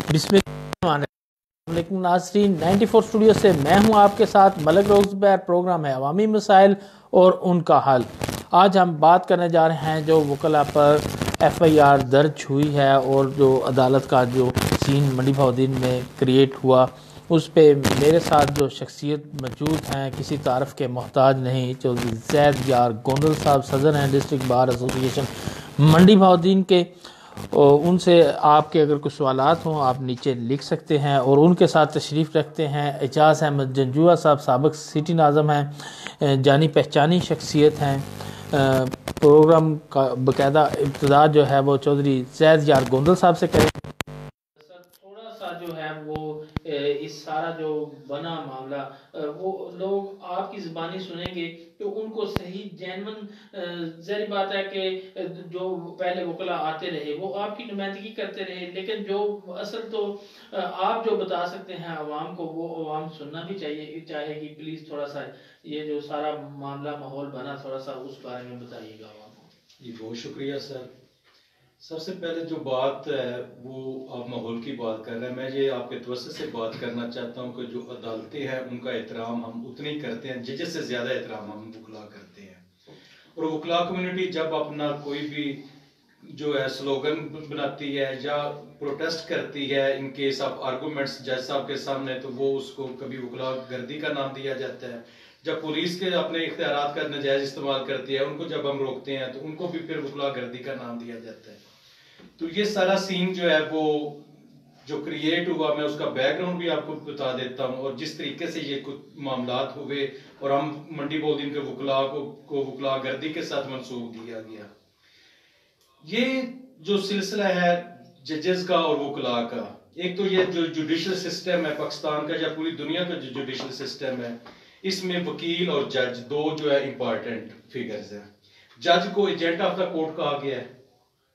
बिस्मिल्लाहिर्रहमानिर्रहीम नाज़रीन, 94 स्टूडियो से मैं हूं आपके साथ मलक रोज़बैर। प्रोग्राम है अवामी मसाइल और उनका हल। आज हम बात करने जा रहे हैं जो वकला पर FIR दर्ज हुई है और जो अदालत का जो सीन मंडी बहाउद्दीन में क्रिएट हुआ उस पे मेरे साथ जो शख्सियत मौजूद हैं किसी तारफ़ के मोहताज नहीं, चौधरी ज़ैद यार गोंदल साहब सदर हैं डिस्ट्रिक्ट बार एसोसिएशन मंडी बहाउद्दीन के। और उनसे आपके अगर कुछ सवालात हों आप नीचे लिख सकते हैं। और उनके साथ तशरीफ़ रखते हैं एजाज़ अहमद जंजुआ साहब, साबिक़ सिटी नाज़म हैं, जानी पहचानी शख्सियत हैं। प्रोग्राम का बाकायदा इब्तिदा जो है वो चौधरी ज़ैद यार गोंदल साहब से करें। थोड़ा सा जो है वो इस सारा जो बना मामला वो लोग आपकी ज़बानी सुनेंगे तो उनको सही जैनवन ज़ाहिर बात है कि जो पहले वकला आते रहे वो आपकी नुमाइंदगी करते रहे, लेकिन जो असल तो आप जो बता सकते हैं आवाम को वो आवाम सुनना भी चाहेगी। प्लीज़ थोड़ा सा ये जो सारा मामला माहौल बना थोड़ा सा उस बारे में बताइएगा आवाम को। जी बहुत शुक्रिया सर। सबसे पहले जो बात है वो आप माहौल की बात कर रहे हैं, मैं ये आपके तवज्जो से बात करना चाहता हूँ कि जो अदालतें हैं उनका एहतराम हम उतना ही करते हैं, जजेस से ज़्यादा एहतराम हम वकला करते हैं। और वकला कम्युनिटी जब अपना कोई भी जो है स्लोगन बनाती है या प्रोटेस्ट करती है इन केस ऑफ आर्गूमेंट्स जज साहब के सामने, तो वो उसको कभी वकला गर्दी का नाम दिया जाता है। जब पुलिस के अपने इख्तियारात का नाजायज इस्तेमाल करती है उनको जब हम रोकते हैं तो उनको भी फिर वकला गर्दी का नाम दिया जाता है। तो ये सारा सीन जो है वो जो क्रिएट हुआ, मैं उसका बैकग्राउंड भी आपको बता देता हूँ और जिस तरीके से ये कुछ मामलात हुए और हम मंडी बहाउद्दीन के वकला को वकला गर्दी के साथ मंसूब किया गया। ये जो सिलसिला है जजेस का और वकला का, एक तो ये जो जुडिशल सिस्टम है पाकिस्तान का या पूरी दुनिया का जो जुडिशल सिस्टम है, इसमें वकील और जज दो जो है इंपॉर्टेंट फिगर्स हैं। जज को एजेंट ऑफ द कोर्ट कहा गया है,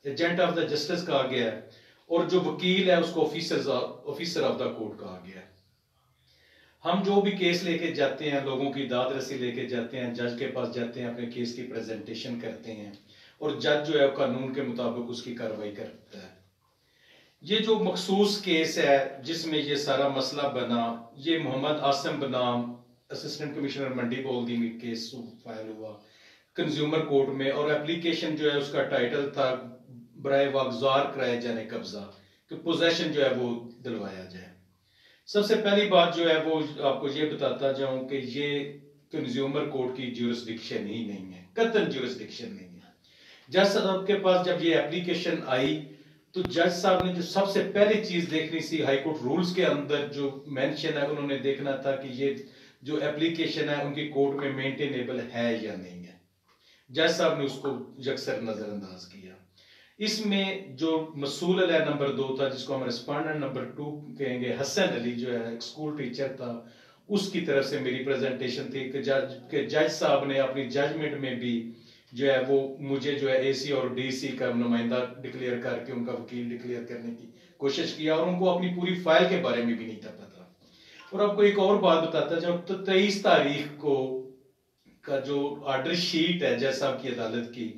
एजेंट ऑफ द जस्टिस कहा गया है, और जो वकील है उसको ऑफिसर ऑफ द कोर्ट कहा गया है। हम जो भी केस लेके जाते हैं, लोगों की दाद रसी लेके जाते हैं, जज के पास जाते हैं, अपने केस की प्रेजेंटेशन करते हैं और जज जो है कानून के मुताबिक उसकी कार्रवाई करता है। ये जो मखसूस केस है जिसमें ये सारा मसला बना, ये मोहम्मद आसिम बनाम असिस्टेंट कमिश्नर मंडी बहाउद्दीन केस फाइल हुआ कंज्यूमर कोर्ट में, और एप्लीकेशन जो है उसका टाइटल था बराए वागजार कराए जाने कब्जा, कि पोजेशन जो है वो दिलवाया जाए। सबसे पहली बात जो है वो आपको ये बताता जाऊं कि ये कंज्यूमर कोर्ट की ज्यूरिसडिक्शन ही नहीं है, कतई ज्यूरिसडिक्शन नहीं है। जज साहब के पास जब ये एप्लीकेशन आई तो जज साहब ने जो सबसे पहली चीज देखनी थी, हाईकोर्ट रूल्स के अंदर जो मेंशन है उन्होंने देखना था कि ये जो एप्लीकेशन है उनकी कोर्ट में मेंटेनेबल है या नहीं है। जज साहब ने उसको यकसर नजरअंदाज किया। इसमें जो मसूल है नंबर 2 था, जिसको हम रिस्पॉन्डेंट नंबर 2 कहेंगे, हसन अली जो है एक स्कूल टीचर था, उसकी तरफ से मेरी प्रेजेंटेशन थी कि जज साहब ने अपनी जजमेंट में भी जो है वो मुझे जो है AC और DC का नुमाइंदा डिक्लेयर करके उनका वकील डिक्लेयर करने की कोशिश किया, और उनको अपनी पूरी फाइल के बारे में भी नहीं पता था। और आपको एक और बात बताता जब तो 23 तारीख को का जो ऑर्डर शीट है जज साहब की अदालत की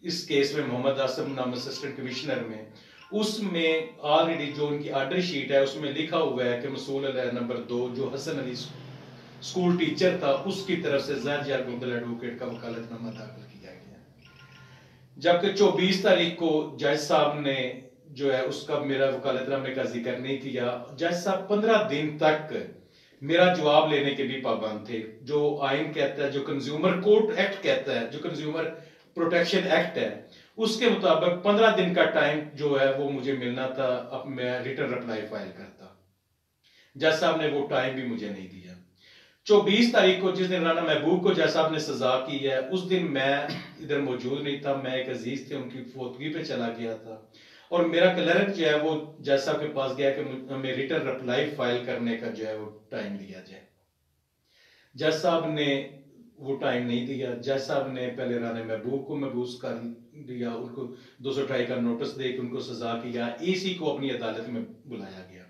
इस केस में मोहम्मद आसिम नाम असिस्टेंट कमिश्नर में, उसमें ऑलरेडी जो उनकी ऑर्डर शीट है उसमें लिखा हुआ है कि मसूल नंबर 2 जो हसन अली स्कूल टीचर था उसकी तरफ से ज़ैद यार गोंदल एडवोकेट का वकालतनामा दाखिल किया गया। जबकि 24 तारीख को जज साहब ने जो है उसका मेरा वकालतनामे का जिक्र नहीं किया। जज साहब 15 दिन तक मेरा जवाब लेने के भी पाबंद थे। जो आइन कहता है, जो कंज्यूमर कोर्ट एक्ट कहता है, जो कंज्यूमर प्रोटेक्शन एक्ट है, उसके मुताबिक 15 दिन का टाइम जो है वो मुझे मिलना था, अब मैं रिटर्न रिप्लाई फाइल करता। जज साहब ने वो टाइम भी मुझे नहीं दिया। 24 तारीख को जिस दिन राना महबूब को जज साहब ने सजा की है उस दिन मैं इधर मौजूद नहीं था, मैं एक अजीज थे उनकी फोतगी पे चला गया था, और मेरा क्लर्क जो है वो जज साहब के पास गया कि हमें रिटर्न रिप्लाई फाइल करने का जो है वो टाइम दिया जाए। जज साहब ने वो टाइम नहीं दिया। जज साहब ने पहले राना महबूब को महबूस कर दिया, उनको 228 का नोटिस दे के उनको सजा किया, AC को अपनी अदालत में बुलाया गया।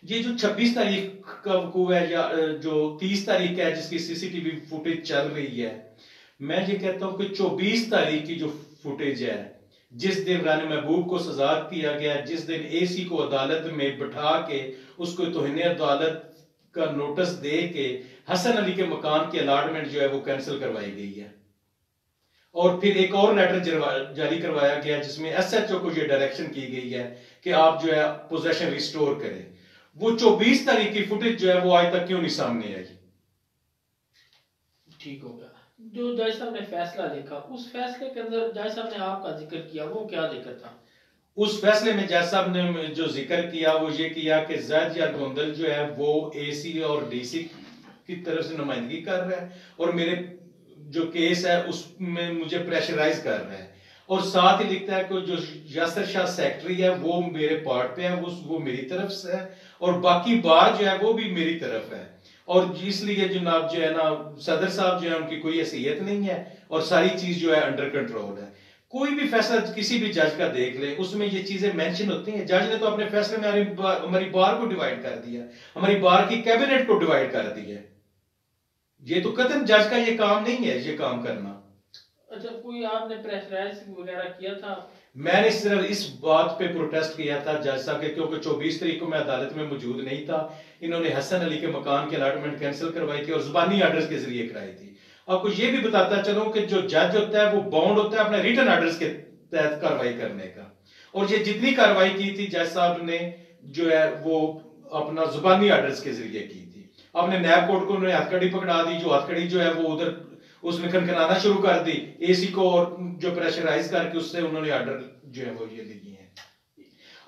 ये जो 26 तारीख का वकूआ है या जो 30 तारीख का है जिसकी CCTV फुटेज चल रही है, मैं ये कहता हूं कि 24 तारीख की जो फुटेज है जिस दिन रानी महबूब को सजा किया गया, जिस दिन एसी को अदालत में बिठा के उसको तौहीन अदालत का नोटिस दे के हसन अली के मकान की अलाटमेंट जो है वो कैंसिल करवाई गई है। और फिर एक और लेटर जारी करवाया गया जिसमें एसएचओ को ये डायरेक्शन की गई है कि आप जो है पोजेशन रिस्टोर करें। वो 24 तारीख की फुटेज जो है वो आज तक क्यों नहीं सामने आई? ठीक हो गया। जो जज साहब ने फैसला लिखा, उस फैसले के अंदर जज साहब ने आपका जिक्र किया, वो क्या जिक्र था? उस फैसले में जज साहब ने जो जिक्र किया वो ये किया कि जज या गोंदल जो है वो एसी और डीसी की तरफ से नुमाइंदगी कर रहा है और मेरे जो केस है उसमें मुझे प्रेशराइज कर रहा है। और साथ ही लिखता है कि जो यासर शाह सेक्रेटरी है वो मेरे पार्ट पे है, वो मेरी तरफ से है और बाकी बार जो है वो भी मेरी तरफ है। और इसलिए जनाब जो है ना सदर साहब जो है उनकी कोई हैसियत नहीं है और सारी चीज जो है अंडर कंट्रोल है। कोई भी फैसला किसी भी जज का देख ले उसमें ये चीजें मेंशन होती हैं। जज ने तो अपने फैसले में हमारी बार को डिवाइड कर दिया, हमारी बार की कैबिनेट को डिवाइड कर दिया। ये तो कतई जज का ये काम नहीं है, ये काम करना। अच्छा, कोई आपने प्रेशराइज वगैरह किया था? मैंने सिर्फ इस बात पे प्रोटेस्ट किया था जज साहब के, क्योंकि 24 तारीख को मैं अदालत में मौजूद नहीं था। इन्होंने हसन अली के मकान की अलाटमेंट कैंसिल करवाई थी और जुबानी ऑर्डर्स के जरिए कराई थी। आपको ये भी बताता चलूं कि जो जज होता है वो बाउंड होता है अपने रिटर्न ऑर्डर्स के तहत कार्रवाई करने का। और ये जितनी कार्रवाई की थी जज साहब ने जो है वो अपना जुबानी ऑर्डर्स के जरिए की थी। अपने नैब कोर्ट को उन्होंने हथकड़ी पकड़ा दी, जो हथकड़ी जो है वो उधर उसने खनखनाना शुरू कर दी एसी को, और जो प्रेशराइज करके उससे उन्होंने ऑर्डर जो है वो ये लिए हैं।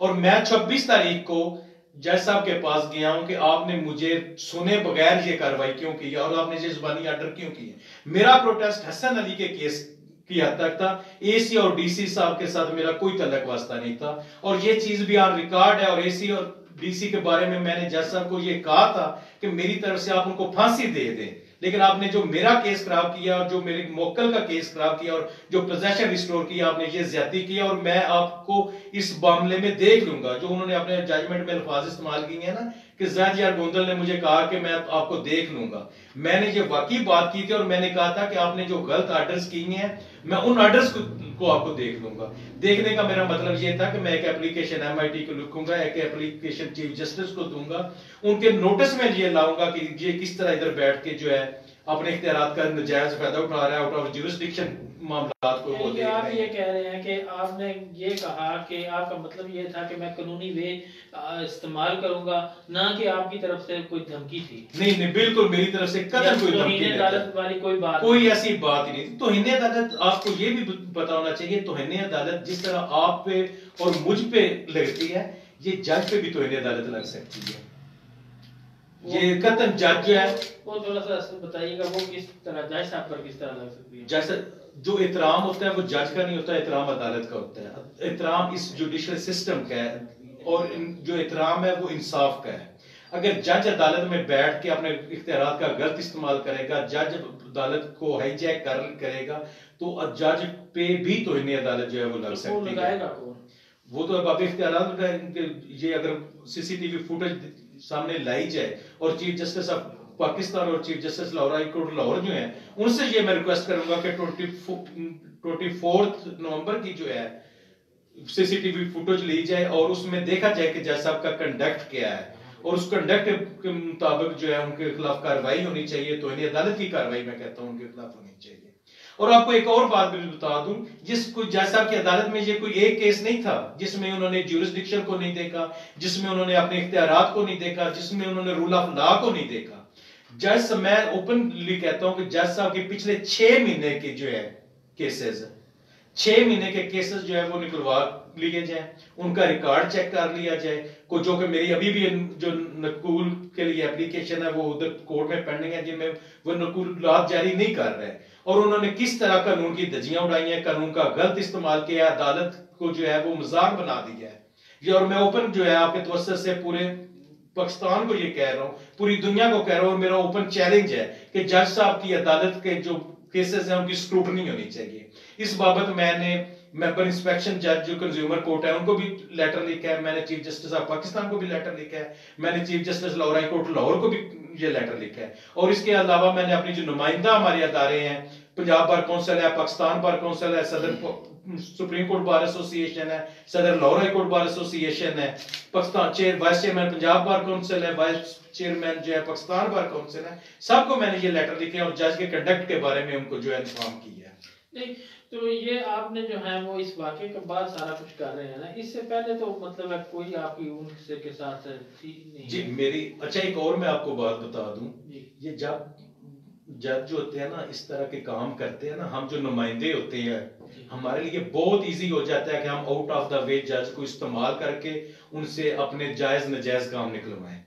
और मैं 26 तारीख को जज साहब के पास गया हूं कि आपने मुझे सुने बगैर ये कार्रवाई क्यों की और आपने ये जुबानी ऑर्डर क्यों किए। मेरा प्रोटेस्ट हसन अली के केस की हद तक था, एसी और डीसी साहब के साथ मेरा कोई तल्लक वास्ता नहीं था। और ये चीज भी ऑन रिकॉर्ड है। और एसी और डीसी के बारे में मैंने जज साहब को ये कहा था कि मेरी तरफ से आप उनको फांसी दे दें, लेकिन आपने जो मेरा केस खराब किया और जो मेरे मोक्कल का केस खराब किया और जो पोजेशन रिस्टोर किया, आपने ये ज्यादती किया। और मैं आपको इस मामले में देख लूंगा। जो उन्होंने अपने जजमेंट में अल्फाज इस्तेमाल किए हैं ना कि जज यार गोंदल ने मुझे कहा कि मैं आपको देख लूंगा, मैंने ये वाकई बात की थी। और मैंने कहा था कि आपने जो गलत ऑर्डर्स किए हैं मैं उन ऑर्डर्स को आपको देख लूंगा। देखने का मेरा मतलब ये था कि मैं एक एप्लीकेशन एमआईटी को लिखूंगा, एक एप्लीकेशन चीफ जस्टिस को दूंगा, उनके नोटिस में ये लाऊंगा कि ये किस तरह इधर बैठ के जो है अपने इख्तियारात का नजायज फायदा उठा रहा है, आउट ऑफ जुरिस्डिक्शन मामलात को वो देख रहे हैं। आप ये कह रहे हैं कि आपने ये कहा कि आपका मतलब ये था कि मैं कानूनी वे इस्तेमाल करूंगा, ना कि आपकी तरफ से कोई धमकी थी? नहीं नहीं, बिल्कुल मेरी तरफ से कतई कोई धमकी नहीं, अदालत वाली कोई ऐसी बात ही नहीं थी। तौहीन अदालत आपको ये भी पता होना चाहिए, तौहीन अदालत जिस तरह आप पे और मुझ पे लगती है ये जज पे भी तौहीन अदालत लग सकती है। ये कतन जज जो है वो थोड़ा सा बताइएगा, वो किस तरह जज साहब पर किस तरह लग सकती है? जैसे जो एहतराम होता है वो जज का नहीं होता, एहतराम अदालत का होता है। एहतराम इस जुडिशियल सिस्टम का है और जो एहतराम है वो इंसाफ का है। अगर जज अदालत में बैठ के अपने इख्तियारात का गलत इस्तेमाल करेगा, जज अदालत को हाईजैक करेगा, तो जज पे भी तौहीन अदालत जो है वो लग सकती है। वो तो अब आप इख्तियारात ये अगर सीसीटीवी फुटेज सामने लाई जाए और चीफ जस्टिस ऑफ पाकिस्तान और chief justice Lahore high court Lahore जो है उनसे ये मैं रिक्वेस्ट करूंगा कि 24 नवंबर की जो है सीसीटीवी फुटेज ली जाए और उसमें देखा जाए कि जज साहब का कंडक्ट क्या है और उस कंडक्ट के मुताबिक जो है उनके खिलाफ कार्रवाई होनी चाहिए। तो इन्हें अदालत की कार्रवाई मैं कहता हूं उनके खिलाफ होनी चाहिए। और आपको एक और बात भी बता दूं, जज साहब की अदालत में ये कोई एक केस नहीं था जिसमें उन्होंने ज्यूरिसडिक्शन को नहीं देखा, जिसमें उन्होंने अपने इख्तियारात को नहीं देखा, जिसमें उन्होंने रूल ऑफ लॉ को नहीं देखा। जज मैं ओपनली कहता हूं कि जज साहब के पिछले 6 महीने के जो है केसेस, 6 महीने के केसेस जो है वो निकलवा लिए जाए, उनका रिकॉर्ड चेक कर लिया जाए। को जो कि मेरी अभी भी जो नकूल के लिए एप्लीकेशन है वो उधर कोर्ट में पेंडिंग है, जिनमें वो नकूलात जारी नहीं कर रहे हैं। और उन्होंने किस तरह कानून की धज्जियां उड़ाई हैं, कानून का गलत इस्तेमाल किया, अदालत को जो है वो मजाक बना दिया है ये। और मैं ओपन जो है आपके तवज्जो से पूरे पाकिस्तान को ये कह रहा हूं, पूरी दुनिया को कह रहा हूं, मेरा ओपन चैलेंज है कि जज साहब की अदालत के जो केसेस हैं उनकी स्क्रूटनी होनी चाहिए। इस बाबत मैंने मेंबर इंस्पेक्शन जज जो कंज्यूमर कोर्ट है उनको भी लेटर लिखा है, मैंने चीफ जस्टिस ऑफ पाकिस्तान को भी लेटर लिखा है, मैंने chief justice Lahore high court Lahore को भी ये लेटर लिखा है। और इसके अलावा मैंने अपनी जो नुमाइंदा हमारे अदारे हैं, पंजाब बार काउंसिल है, पाकिस्तान बार काउंसिल है, सदर सुप्रीम कोर्ट बार एसोसिएशन है, सदर Lahore high court bar association है, Pakistan vice chairman Punjab bar council है, वाइस चेयरमैन जो है पाकिस्तान बार काउंसिल है, सबको मैंने ये लेटर लिखे और जज के कंडक्ट के बारे में उनको जो है इन्फॉर्म किया है। नहीं, तो ये आपने जो है वो इस वाक़े के बाद सारा कुछ कर रहे हैं ना, इससे पहले तो मतलब है कोई आपकी उनसे के साथ थी नहीं? जी मेरी, अच्छा एक और मैं आपको बात बता दूं, ये जब जज जो होते हैं ना इस तरह के काम करते हैं ना, हम जो नुमाइंदे होते हैं हमारे लिए बहुत इजी हो जाता है कि हम आउट ऑफ द वे जज को इस्तेमाल करके उनसे अपने जायज नजायज काम निकलवाएं।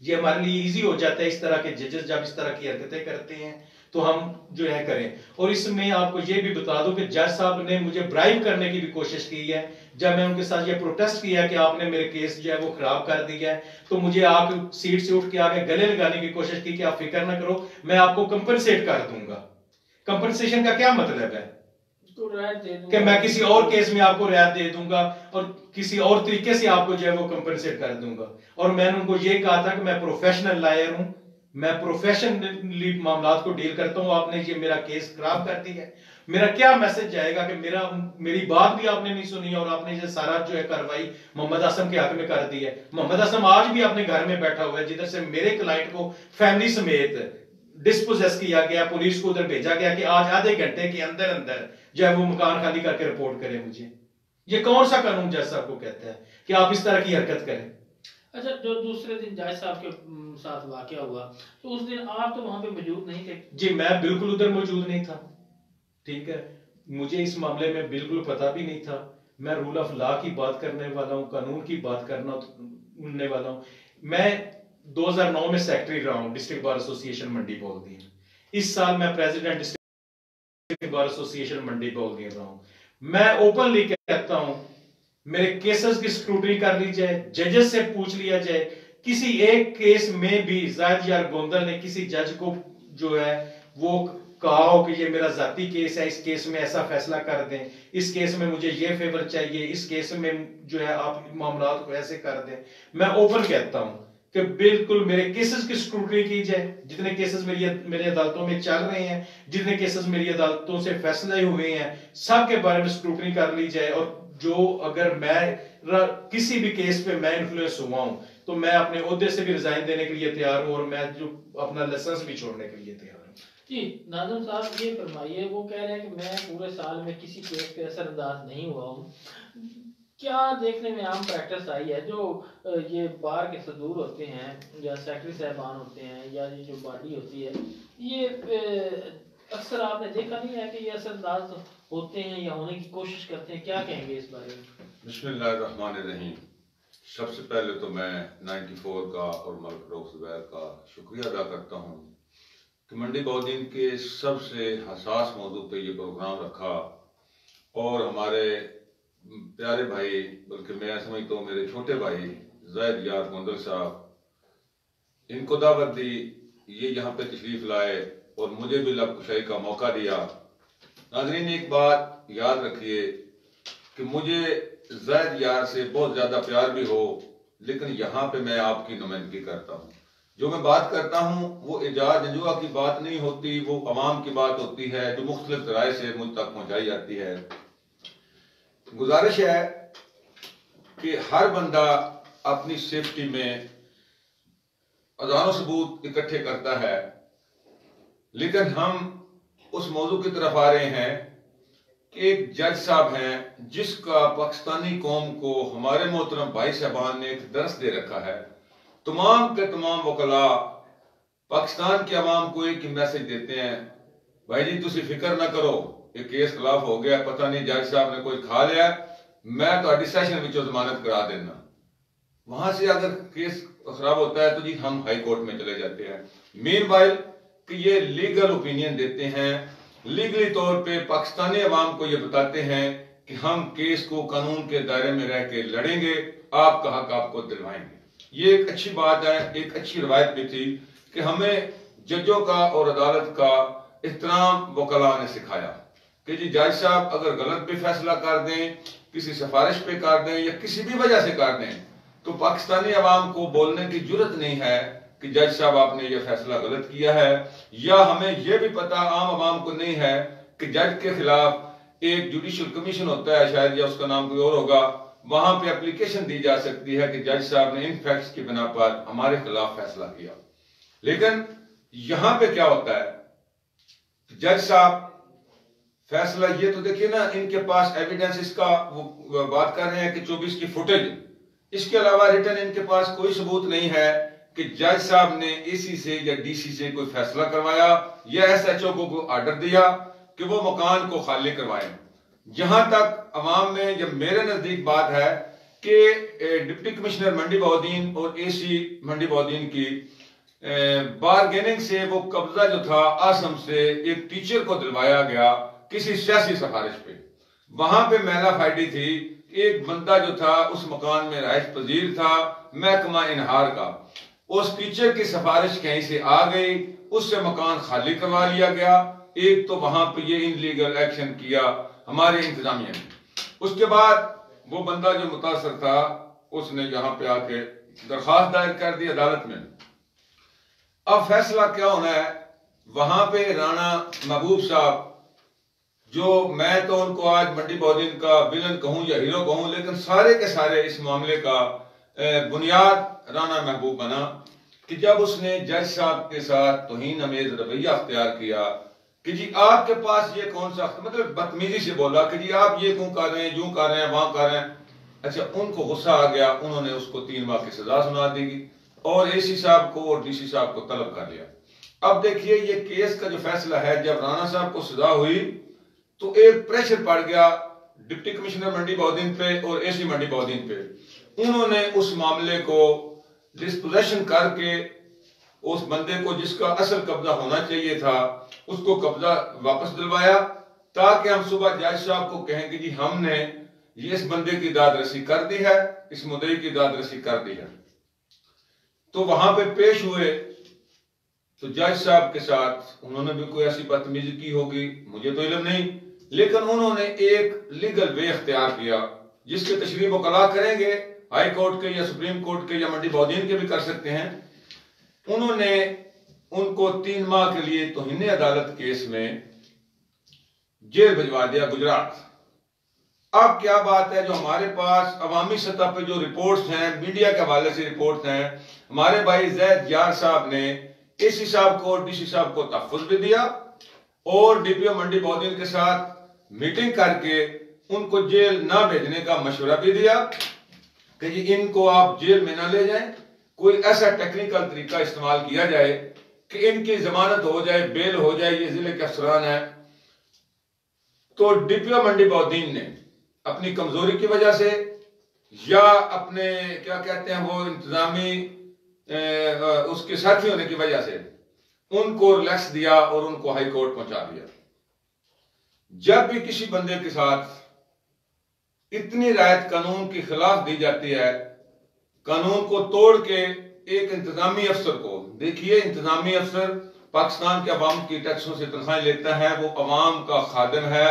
ये हमारे लिए इजी हो जाता है, इस तरह के जजेस जब इस तरह की हरकतें करते हैं तो हम जो है करें। और इसमें आपको ये भी बता दूं कि जज साहब ने मुझे ब्राइब करने की भी कोशिश की है। जब मैं उनके साथ ये प्रोटेस्ट किया कि आपने मेरे केस जो है वो खराब कर दिया है, तो मुझे आप सीट से उठ के आगे गले लगाने की कोशिश की कि आप फिक्र ना करो, मैं आपको कंपनसेट कर दूंगा। कंपनसेशन का क्या मतलब है कि मैं किसी और केस में आपको रियायत दे दूंगा और किसी और तरीके से आपको जो है वो कंपनसेट कर दूंगा। और मैंने उनको ये कहा था कि मैं प्रोफेशनल लॉयर हूं, मैं प्रोफेशनली मामलात को डील करता हूं, आपने ये मेरा केस खराब कर दिया है, मेरा क्या मैसेज जाएगा कि मेरी बात भी आपने नहीं सुनी और आपने ये सारा जो है कार्रवाई मोहम्मद आसम के हक में कर दी है। मोहम्मद आसम आज भी अपने घर में बैठा हुआ है, जिधर से मेरे क्लाइंट को फैमिली समेत डिस्पोजेस किया गया, पुलिस को उधर भेजा गया कि आज आधे घंटे के अंदर अंदर जो है वो मकान खाली करके रिपोर्ट करें मुझे। ये कौन सा कानून जज साहब को कहता है कि आप इस तरह की हरकत करें? अच्छा, जो दूसरे दिन जज साहब के साथ वाकया हुआ तो उस दिन आप तो वहां पे मौजूद नहीं थे? जी मैं बिल्कुल उधर मौजूद नहीं था, ठीक है, मुझे इस मामले में बिल्कुल पता भी नहीं था। मैं रूल ऑफ लॉ की बात करने वाला हूं, कानून की बात करने वाला हूं। मैं 2009 में सेक्रेटरी रहा हूं डिस्ट्रिक्ट बार एसोसिएशन मंडी बोलती है। इस साल मैं प्रेसिडेंट डिस्ट्रिक्ट बार एसोसिएशन मंडी बोलती रहा हूं। मैं ओपनली कहता हूं मेरे केसेस की स्क्रूटनी कर ली जाए, जजेस से पूछ लिया जाए। किसी एक केस में भी जाहिद यार गोंदल ने किसी जज को जो है वो कहा हो कि ये मेरा जाती केस है, इस केस में ऐसा फैसला कर दें, इस केस में मुझे ये फेवर चाहिए, इस केस में जो है आप मामलात को ऐसे कर दें। मैं ओपन कहता हूं कि बिल्कुल मेरे केसेस की स्क्रूटनी की जाए। जितने केसेस मेरी अदालतों में चल रहे हैं, जितने केसेस मेरी अदालतों से फैसले हुए हैं, सब के बारे में स्क्रूटनी कर ली जाए। और जो अगर मैं किसी भी केस पे मैं इन्फ्लुएंस हुआ हूं तो मैं अपने ओहदे से भी रिजाइन देने के लिए तैयार हूं और मैं जो अपना लाइसेंस भी छोड़ने के लिए तैयार हूं। जी नाज़िम साहब ये फरमाइए, वो कह रहे हैं कि मैं पूरे साल में किसी केस पे असरअंदाज नहीं हुआ हूँ, क्या देखने में आम प्रैक्टिस आई है जो ये बार के सदूर होते हैं या सेक्रेटरी साहबान होते हैं या ये जो बॉडी होती है, ये अक्सर आपने देखा नहीं है कि ये असरअंदाज होते हैं या होने की कोशिश करते हैं? क्या कहेंगे इस बारे में? बिस्मिल्लाहिर्रहमानिर्रहीम। सबसे पहले तो मैं 94 का और मलिक रऊफ ज़ुबैर का शुक्रिया अदा करता हूँ कि मंडी बहुद्दीन के सबसे हसास मौजू पे ये प्रोग्राम रखा और हमारे प्यारे भाई, बल्कि मैं समझता हूँ मेरे छोटे भाई जाहिद यार गोंदल साहब, इनको दावत दी, ये यहाँ पे तशरीफ लाए और मुझे भी लब कुशाई का मौका दिया। नाज़रीन एक बात याद रखिए कि मुझे जाहिद यार से बहुत ज्यादा प्यार भी हो, लेकिन यहाँ पे मैं आपकी नुमाइंदगी करता हूँ। जो मैं बात करता हूँ वो एजाज जजुआ की बात नहीं होती, वो अवाम की बात होती है जो मुख्तलिफ ज़राए से मुझ तक पहुंचाई जाती है। गुजारिश है कि हर बंदा अपनी सेफ्टी में अज़ानो सबूत इकट्ठे करता है, लेकिन हम उस मौजू की तरफ आ रहे हैं कि एक जज साहब हैं जिसका पाकिस्तानी कौम को हमारे मोहतरम भाई साहबान ने एक दर्स दे रखा है। तमाम के तमाम वकला पाकिस्तान के अवाम को एक ही मैसेज देते हैं, भाई जी तुसी फिक्र ना करो, ये केस खिलाफ हो गया, पता नहीं जज साहब ने कोई खा लिया, मैं तो सेशन विचों जमानत करा देना। वहां से अगर केस खराब होता है तो जी हम हाई कोर्ट में चले जाते हैं। मीनवाइल कि ये लीगल ओपिनियन देते हैं, लीगली तौर पे पाकिस्तानी अवाम को ये बताते हैं कि हम केस को कानून के दायरे में रह के लड़ेंगे, आपका हक आपको दिलवाएंगे। ये एक अच्छी बात है, एक अच्छी रवायत भी थी कि हमें जजों का और अदालत का एहतराम वकला ने सिखाया कि जी जज साहब अगर गलत भी फैसला कर दें, किसी सिफारिश पे कर दें या किसी भी वजह से कर दें, तो पाकिस्तानी अवाम को बोलने की जरूरत नहीं है कि जज साहब आपने ये फैसला गलत किया है। या हमें यह भी पता आम आवाम को नहीं है कि जज के खिलाफ एक जुडिशियल कमीशन होता है, शायद या उसका नाम कोई और होगा, वहां पे एप्लीकेशन दी जा सकती है कि जज साहब ने इन फैक्ट्स की बिना पर हमारे खिलाफ फैसला किया। लेकिन यहां पे क्या होता है, जज साहब फैसला, ये तो देखिए ना, इनके पास एविडेंस, इसका वो बात कर रहे हैं कि 24 की फुटेज, इसके अलावा रिटर्न इनके पास कोई सबूत नहीं है कि जज साहब ने एसी से या डीसी से कोई फैसला करवाया या एसएचओ को ऑर्डर दिया कि वो मकान को खाली करवाएं। जहां तक अवाम में या मेरे नजदीक बात है कि डिप्टी कमिश्नर मंडी बहाउद्दीन और एसी मंडी बहाउद्दीन की बारगेनिंग से वो कब्जा जो था आसम से एक टीचर को दिलवाया गया किसी सियासी सिफारिश पे। वहां पे मैला फाइडी थी, एक बंदा जो था उस मकान में राइश पजीर था, महकमा इनहार का, उस टीचर की सिफारिश कहीं से आ गई, उससे मकान खाली करवा लिया गया। एक तो वहां पे ये इनलीगल एक्शन किया हमारे इंतजामिया ने, उसके बाद वो बंदा जो मुतासर था उसने यहाँ पे आके दरखास्त दायर कर दी अदालत में। अब फैसला क्या होना है, वहां पे राणा महबूब साहब, जो मैं तो उनको आज मंडी बहाउद्दीन का विलन कहूं या हीरो कहूं, लेकिन सारे के सारे इस मामले का बुनियाद राणा महबूब बना कि जब उसने जज साहब के साथ तौहीन अमेज रवैया अख्तियार किया कि जी आपके पास ये कौन सा, मतलब बदतमीजी से बोला कि जी आप ये क्यों कर रहे हैं, यूं कर रहे हैं, वहां कर रहे हैं। अच्छा, उनको गुस्सा आ गया, उन्होंने उसको 3 माह की सजा सुना दी और एसी साहब को और डीसी साहब को तलब कर लिया। अब देखिए ये केस का जो फैसला है, जब राणा साहब को सजा हुई तो एक प्रेशर पड़ गया डिप्टी कमिश्नर मंडी बहाउद्दीन पे और एसी मंडी बहाउद्दीन पे। उन्होंने उस मामले को डिस्पोजेशन करके उस बंदे को जिसका असल कब्जा होना चाहिए था उसको कब्जा वापस दिलवाया, ताकि हम सुबह जज साहब को कहें कि जी हमने ये इस बंदे की दादरसी कर दी है, इस मुद्दई की दादरसी कर दी है। तो वहां पे पेश हुए तो जज साहब के साथ उन्होंने भी कोई ऐसी बदतमीजी की होगी, मुझे तो इल्म नहीं, लेकिन उन्होंने एक लीगल वे इख्तियार किया जिसके तशरीह वकला करेंगे, हाई कोर्ट के या सुप्रीम कोर्ट के या मंडी बहाउद्दीन के भी कर सकते हैं। उन्होंने उनको 3 माह के लिए तौहीन अदालत केस में जेल भिजवा दिया गुजरात। अब क्या बात है, जो हमारे पास अवामी सतह पे जो रिपोर्ट्स हैं, मीडिया के हवाले से रिपोर्ट्स हैं, हमारे भाई जैद यार साहब ने एसी साहब को और डीसी साहब को तहफ़्फ़ुज़ भी दिया और डीपीओ मंडी बहाउद्दीन के साथ मीटिंग करके उनको जेल ना भेजने का मशवरा भी दिया कि जी इनको आप जेल में ना ले जाएं, कोई ऐसा टेक्निकल तरीका इस्तेमाल किया जाए कि इनकी जमानत हो जाए, बेल हो जाए, ये जिले के अफसरान है। तो डीपीओ मंडी बहाउद्दीन ने अपनी कमजोरी की वजह से या अपने क्या कहते हैं वो इंतजामी उसके साथी होने की वजह से उनको रिलैक्स दिया और उनको हाई कोर्ट पहुंचा दिया। जब भी किसी बंदे के साथ इतनी रायत कानून के खिलाफ दी जाती है, कानून को तोड़ के एक इंतजामी अफसर को, देखिए इंतजामी अफसर पाकिस्तान के अवाम की टैक्सों से तनख्वाहें लेता है, वो अवाम का खादिम है।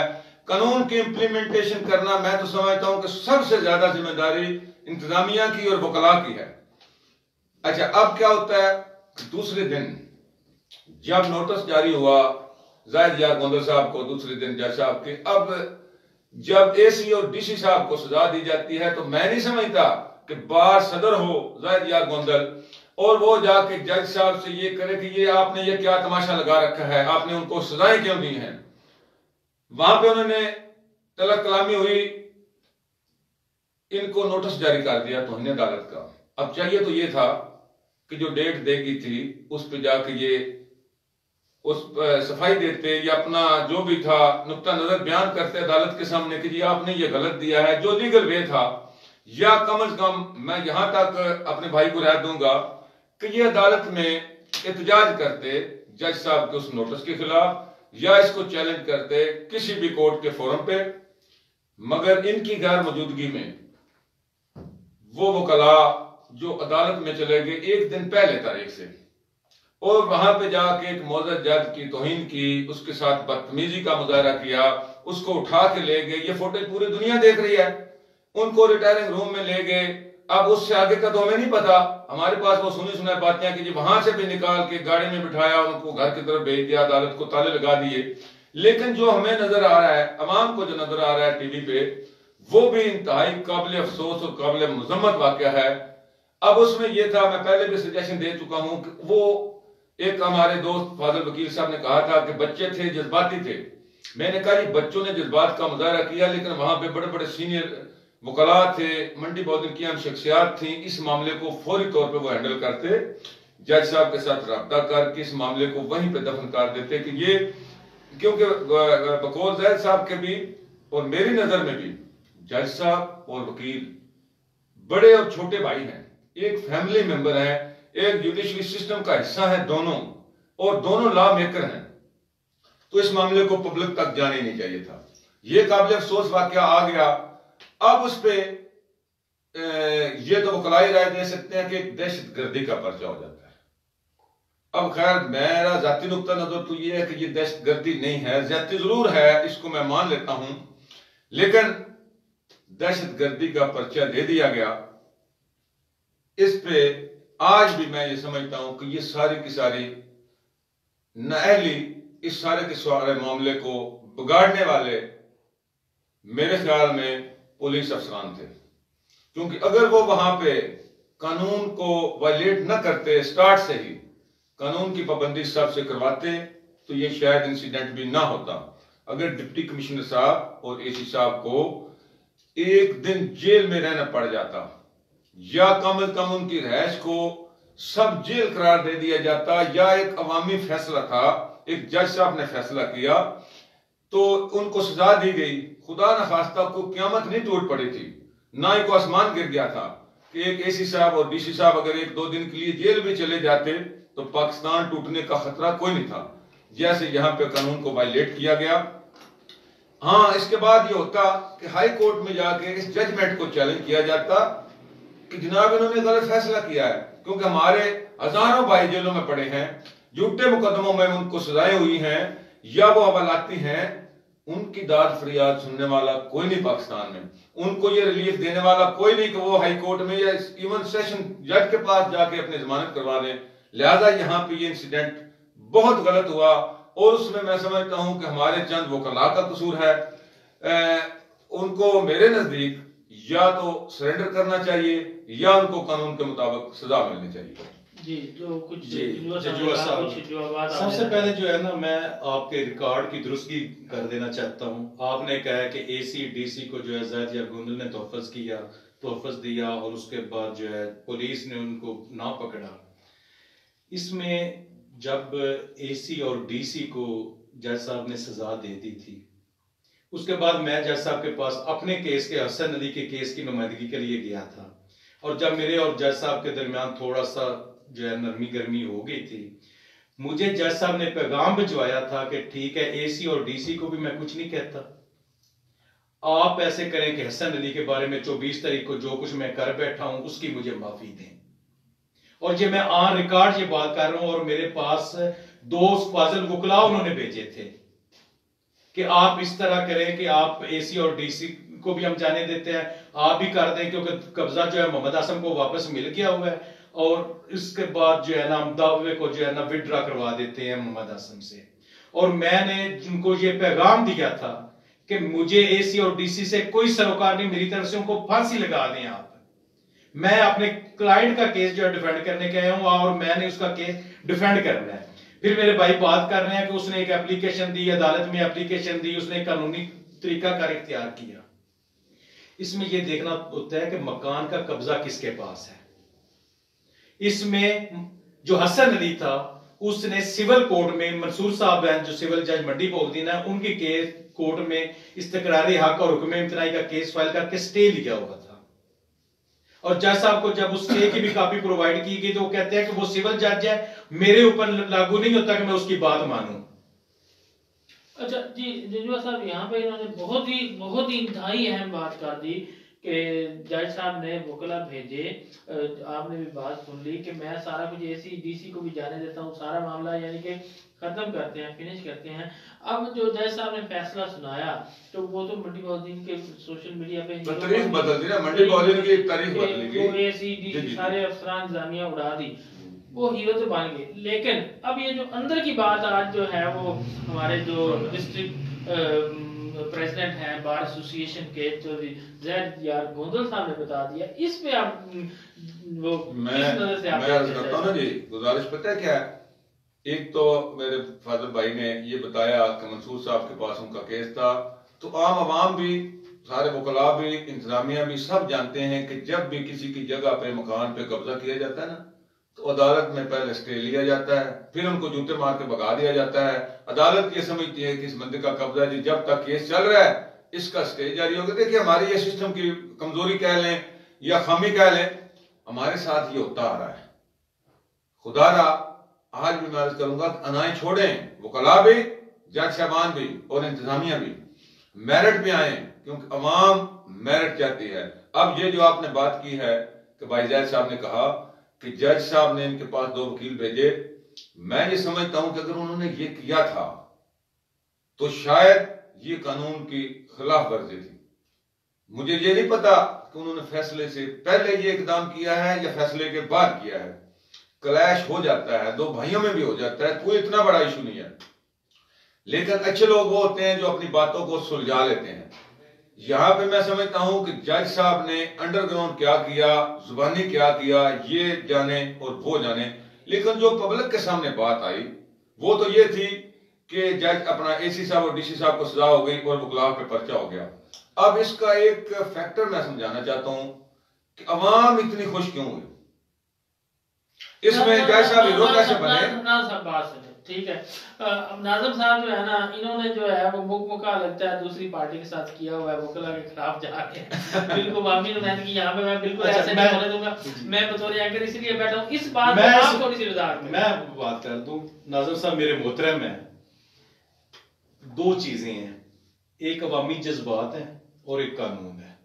कानून की इम्प्लीमेंटेशन करना मैं तो समझता हूं कि सबसे ज्यादा जिम्मेदारी इंतजामिया की और वकला की है। अच्छा, अब क्या होता है, दूसरे दिन जब नोटिस जारी हुआ जायद यार गोंदल साहब को, दूसरे दिन जज साहब के, अब जब एसी और डीसी साहब को सजा दी जाती है तो मैं नहीं समझता कि बार सदर हो जायद यार गोंदल और वो जाके जज साहब से ये करे कि ये आपने ये क्या तमाशा लगा रखा है, आपने उनको सजाएं क्यों दी हैं। वहां पे उन्होंने तलब कलामी हुई, इनको नोटिस जारी कर दिया तौहीन अदालत का। अब चाहिए तो ये था कि जो डेट देगी थी उस पर जाके ये उस सफाई देते या अपना जो भी था नुक्ता नजर बयान करते अदालत के सामने कि जी आपने ये गलत दिया है, जो लीगल वे था। या कम अज कम मैं यहां तक अपने भाई को राय दूंगा कि ये अदालत में एहतजाज करते जज साहब के उस नोटिस के खिलाफ या इसको चैलेंज करते किसी भी कोर्ट के फोरम पे, मगर इनकी गैर मौजूदगी में वो वकला जो अदालत में चले गए 1 दिन पहले तारीख से और वहां पे जाके एक मौजूद जज की तौहीन की, उसके साथ बदतमीजी का मुजाहरा किया, उसको उठा के ले गए। ये फुटेज पूरी दुनिया देख रही है। उनको रिटायरिंग रूम में ले गए। अब उससे आगे का तो हमें नहीं पता, हमारे पास वो सुनी सुनाई बातें कि जी वहां से भी निकाल के गाड़ी में बिठाया, उनको घर की तरफ भेज दिया, अदालत को ताले लगा दिए। लेकिन जो हमें नजर आ रहा है, अवाम को जो नजर आ रहा है टीवी पे, वो भी इंतहाई काबिल अफसोस और काबिल मुजम्मत वाकया है। अब उसमें यह था, मैं पहले भी सजेशन दे चुका हूं कि वो एक हमारे दोस्त फाजिल वकील साहब ने कहा था कि बच्चे थे, जज्बाती थे। मैंने कहा ये बच्चों ने जज्बात का मुजाहरा किया, लेकिन वहां पे बड़े बड़े सीनियर वकला थे, मंडी बहुदिन की अहम शख्सियात थी, इस मामले को फौरी तौर पे वो हैंडल करते, जज साहब के साथ रब्ता करके इस मामले को वहीं पे दफन कर देते। कि ये क्योंकि बकौल जैद साहब के भी और मेरी नजर में भी जज साहब और वकील बड़े और छोटे भाई हैं, एक फैमिली मेंबर हैं, एक जुडिशरी सिस्टम का हिस्सा है दोनों, और दोनों लॉ मेकर हैं। तो इस मामले को पब्लिक तक जाने नहीं चाहिए था। ये काबिल अफसोस वाकया आ गया। अब उस पे ये तो वकलाई राय दे सकते हैं कि एक दहशत गर्दी का पर्चा हो जाता है। अब खैर मेरा जाती नुक्ता नजर तो ये है कि ये दहशत गर्दी नहीं है, ज्यादती जरूर है, इसको मैं मान लेता हूं, लेकिन दहशत गर्दी का पर्चा दे दिया गया। इस पे आज भी मैं ये समझता हूं कि ये सारी की सारी नाअहली, इस सारे के सारे मामले को बिगाड़ने वाले मेरे ख्याल में पुलिस अफसरान थे। क्योंकि अगर वो वहां पे कानून को वायलेट न करते, स्टार्ट से ही कानून की पाबंदी सबसे करवाते, तो ये शायद इंसिडेंट भी ना होता। अगर डिप्टी कमिश्नर साहब और एसी साहब को एक दिन जेल में रहना पड़ जाता, या कम अज कम उनकी रहायश को सब जेल करार दे दिया जाता, या एक अवामी फैसला था, एक जज साहब ने फैसला किया तो उनको सजा दी गई, खुदा न खास्ता को क्यामत नहीं टूट पड़ी थी, ना ही को आसमान गिर गया था कि एक एसी साहब और डीसी साहब अगर एक दो दिन के लिए जेल भी चले जाते तो पाकिस्तान टूटने का खतरा कोई नहीं था, जैसे यहां पे कानून को वायलेट किया गया। हाँ, इसके बाद ये होता कि हाई कोर्ट में जाके इस जजमेंट को चैलेंज किया जाता कि जनाब इन्होंने गलत फैसला किया है, क्योंकि हमारे हजारों भाई जेलों में पड़े हैं, झूठे मुकदमों में उनको सजाएं हुई हैं, या वो हवालाती हैं, उनकी दाद फरियाद सुनने वाला कोई नहीं पाकिस्तान में, उनको ये रिलीफ देने वाला कोई नहीं कि वो हाई कोर्ट में या इवन सेशन जज के पास जाके अपनी जमानत करवा दें। लिहाजा यहाँ पे ये इंसिडेंट बहुत गलत हुआ, और उसमें मैं समझता हूं कि हमारे चंद वकला का कसूर है। उनको मेरे नजदीक या तो सरेंडर करना चाहिए या उनको कानून के मुताबिक सजा मिलनी चाहिए। जी, जो कुछ सबसे पहले जो है ना, मैं आपके रिकॉर्ड की दुरुस्ती कर देना चाहता हूं। आपने कहा कि एसी डीसी को जो है जैद या गोंदल ने तोहफज दिया और उसके बाद जो है पुलिस ने उनको ना पकड़ा। इसमें जब एसी और डीसी को जज साहब ने सजा दे दी थी, उसके बाद मैं जज साहब के पास अपने केस के, हसन अली के केस की नुमाइंदगी के लिए गया था, और जब मेरे और जज साहब के दरमियान थोड़ा सा जो है नरमी गर्मी हो गई थी, मुझे जज साहब ने पैगाम भिजवाया था कि ठीक है, एसी और डीसी को भी मैं कुछ नहीं कहता, आप ऐसे करें कि हसन अली के बारे में 24 तारीख को जो कुछ मैं कर बैठा हूं उसकी मुझे माफी दें। और ये मैं ऑन रिकॉर्ड ये बात कर रहा हूं, और मेरे पास दो फाजिल वकला उन्होंने भेजे थे कि आप इस तरह करें कि आप एसी और डीसी को भी हम जाने देते हैं, आप भी कर दें, क्योंकि कब्जा जो है मोहम्मद आसम को वापस मिल गया हुआ है, और इसके बाद जो है ना हम दावे को जो है ना विड्रा करवा देते हैं मोहम्मद आसम से। और मैंने उनको ये पैगाम दिया था कि मुझे एसी और डीसी से कोई सरोकार नहीं, मेरी तरफ से उनको फांसी लगा दें आप। मैं अपने क्लाइंट का केस जो है डिफेंड करने के आया हूं, और मैंने उसका केस डिफेंड करना है। फिर मेरे भाई बात कर रहे हैं कि उसने एक एप्लीकेशन दी, अदालत में एप्लीकेशन दी, उसने कानूनी तरीकाकार इख्तियार किया। इसमें यह देखना होता है कि मकान का कब्जा किसके पास है। इसमें जो हसन अली था उसने सिविल कोर्ट में, मंसूर साहब हैं जो सिविल जज मंडी बहुद्दीन है, उनके केस कोर्ट में इस्तकरारी हक और हुक्म इम्तनाई का केस फाइल करके स्टे लिया हुआ था, और जज साहब को जब उस स्टे की भी कॉपी प्रोवाइड की गई तो वो कहते हैं कि वो सिविल जज है, मेरे ऊपर लागू नहीं होता कि मैं उसकी बात मानूं। अच्छा जी जजुआ साहब, यहाँ पे इन्होंने बहुत ही इंतहाई अहम बात कर दी कि जज साहब ने वकला भेजे, आपने भी बात सुन ली कि मैं सारा कुछ एसी डीसी को भी जाने देता हूँ, सारा मामला यानी कि खत्म करते हैं, फिनिश करते हैं। अब जो जज साहब ने फैसला सुनाया तो वो तो मंडी बहुद्दीन के सोशल मीडिया पे तारीख बदल दी ना, मंडी बहुद्दीन की तारीख बदल गई, एसी डीसी सारे अफसरान जामिया उड़ा दी। वो हीरो तो बन गए, लेकिन अब ये जो अंदर की बात आज जो है वो हमारे जो डिस्ट्रिक्ट प्रेसिडेंट हैं बार एसोसिएशन के चौधरी जैद यार गोंदल साहब ने बता दिया, इस पे आप वो किस नजर से आप करता हूं ना जी, गुजारिश पता है क्या है, एक तो मेरे फादर भाई ने ये बताया कि मंसूर साहब के पास उनका केस था, तो आम आवाम भी, सारे वकला भी, इंतजामिया भी सब जानते हैं कि जब भी किसी की जगह पे मकान पे कब्जा किया जाता है ना, तो अदालत में पहले स्टे लिया जाता है, फिर उनको जूते मार के भगा दिया जाता है। अदालत ये समझती है कि इस बंदे का कब्जा जी जब तक केस चल रहा है इसका स्टे जारी होगा। देखिए हमारी ये सिस्टम की कमजोरी कह लें या खामी कह लें, हमारे साथ ये होता आ रहा है। खुदारा आज भी मैं अर्ज करूंगा अनाएं छोड़ें, वकला भी, जज साहबान भी और इंतजामिया भी मेरिट पे आए, क्योंकि अवाम मेरिट चाहती है। अब ये जो आपने बात की है कि भाई जैद साहब ने कहा कि जज साहब ने इनके पास 2 वकील भेजे, मैं ये समझता हूं कि अगर उन्होंने ये किया था तो शायद ये कानून की खिलाफ वर्जी थी। मुझे ये नहीं पता कि उन्होंने फैसले से पहले ये इकदाम किया है या फैसले के बाद किया है। क्लैश हो जाता है, 2 भाइयों में भी हो जाता है, कोई इतना बड़ा इशू नहीं है। लेकिन अच्छे लोग वो होते हैं जो अपनी बातों को सुलझा लेते हैं। यहां पे मैं समझता हूं कि जज साहब ने अंडरग्राउंड क्या किया, जुबानी क्या किया, ये जाने और वो जाने, लेकिन जो पब्लिक के सामने बात आई वो तो ये थी कि जज अपना एसी साहब और डीसी साहब को सजा हो गई और मुखलाफ पे पर्चा हो गया। अब इसका एक फैक्टर मैं समझाना चाहता हूं कि अवाम इतनी खुश क्यों हुई, इसमें जज साहब हीरो कैसे बने। ठीक है, अब नाज़िम साहब जो है ना, इन्होंने जो है वो मुका लगता है दूसरी पार्टी के साथ किया हुआ है, वकला के खिलाफ जाके बिल्कुल वामी नुमाइंदगी की यहाँ पे मैं बिल्कुल ऐसे नहीं होने दूंगा। मैं बतौर एंकर इसलिए बैठा हूँ, इस बात में आप थोड़ी सी वजाहत में मैं बात कर दूं। नाज़िम साहब मेरे मोहतरम हैं, 2 चीजें हैं, एक अवामी जज्बात है और एक कानून है।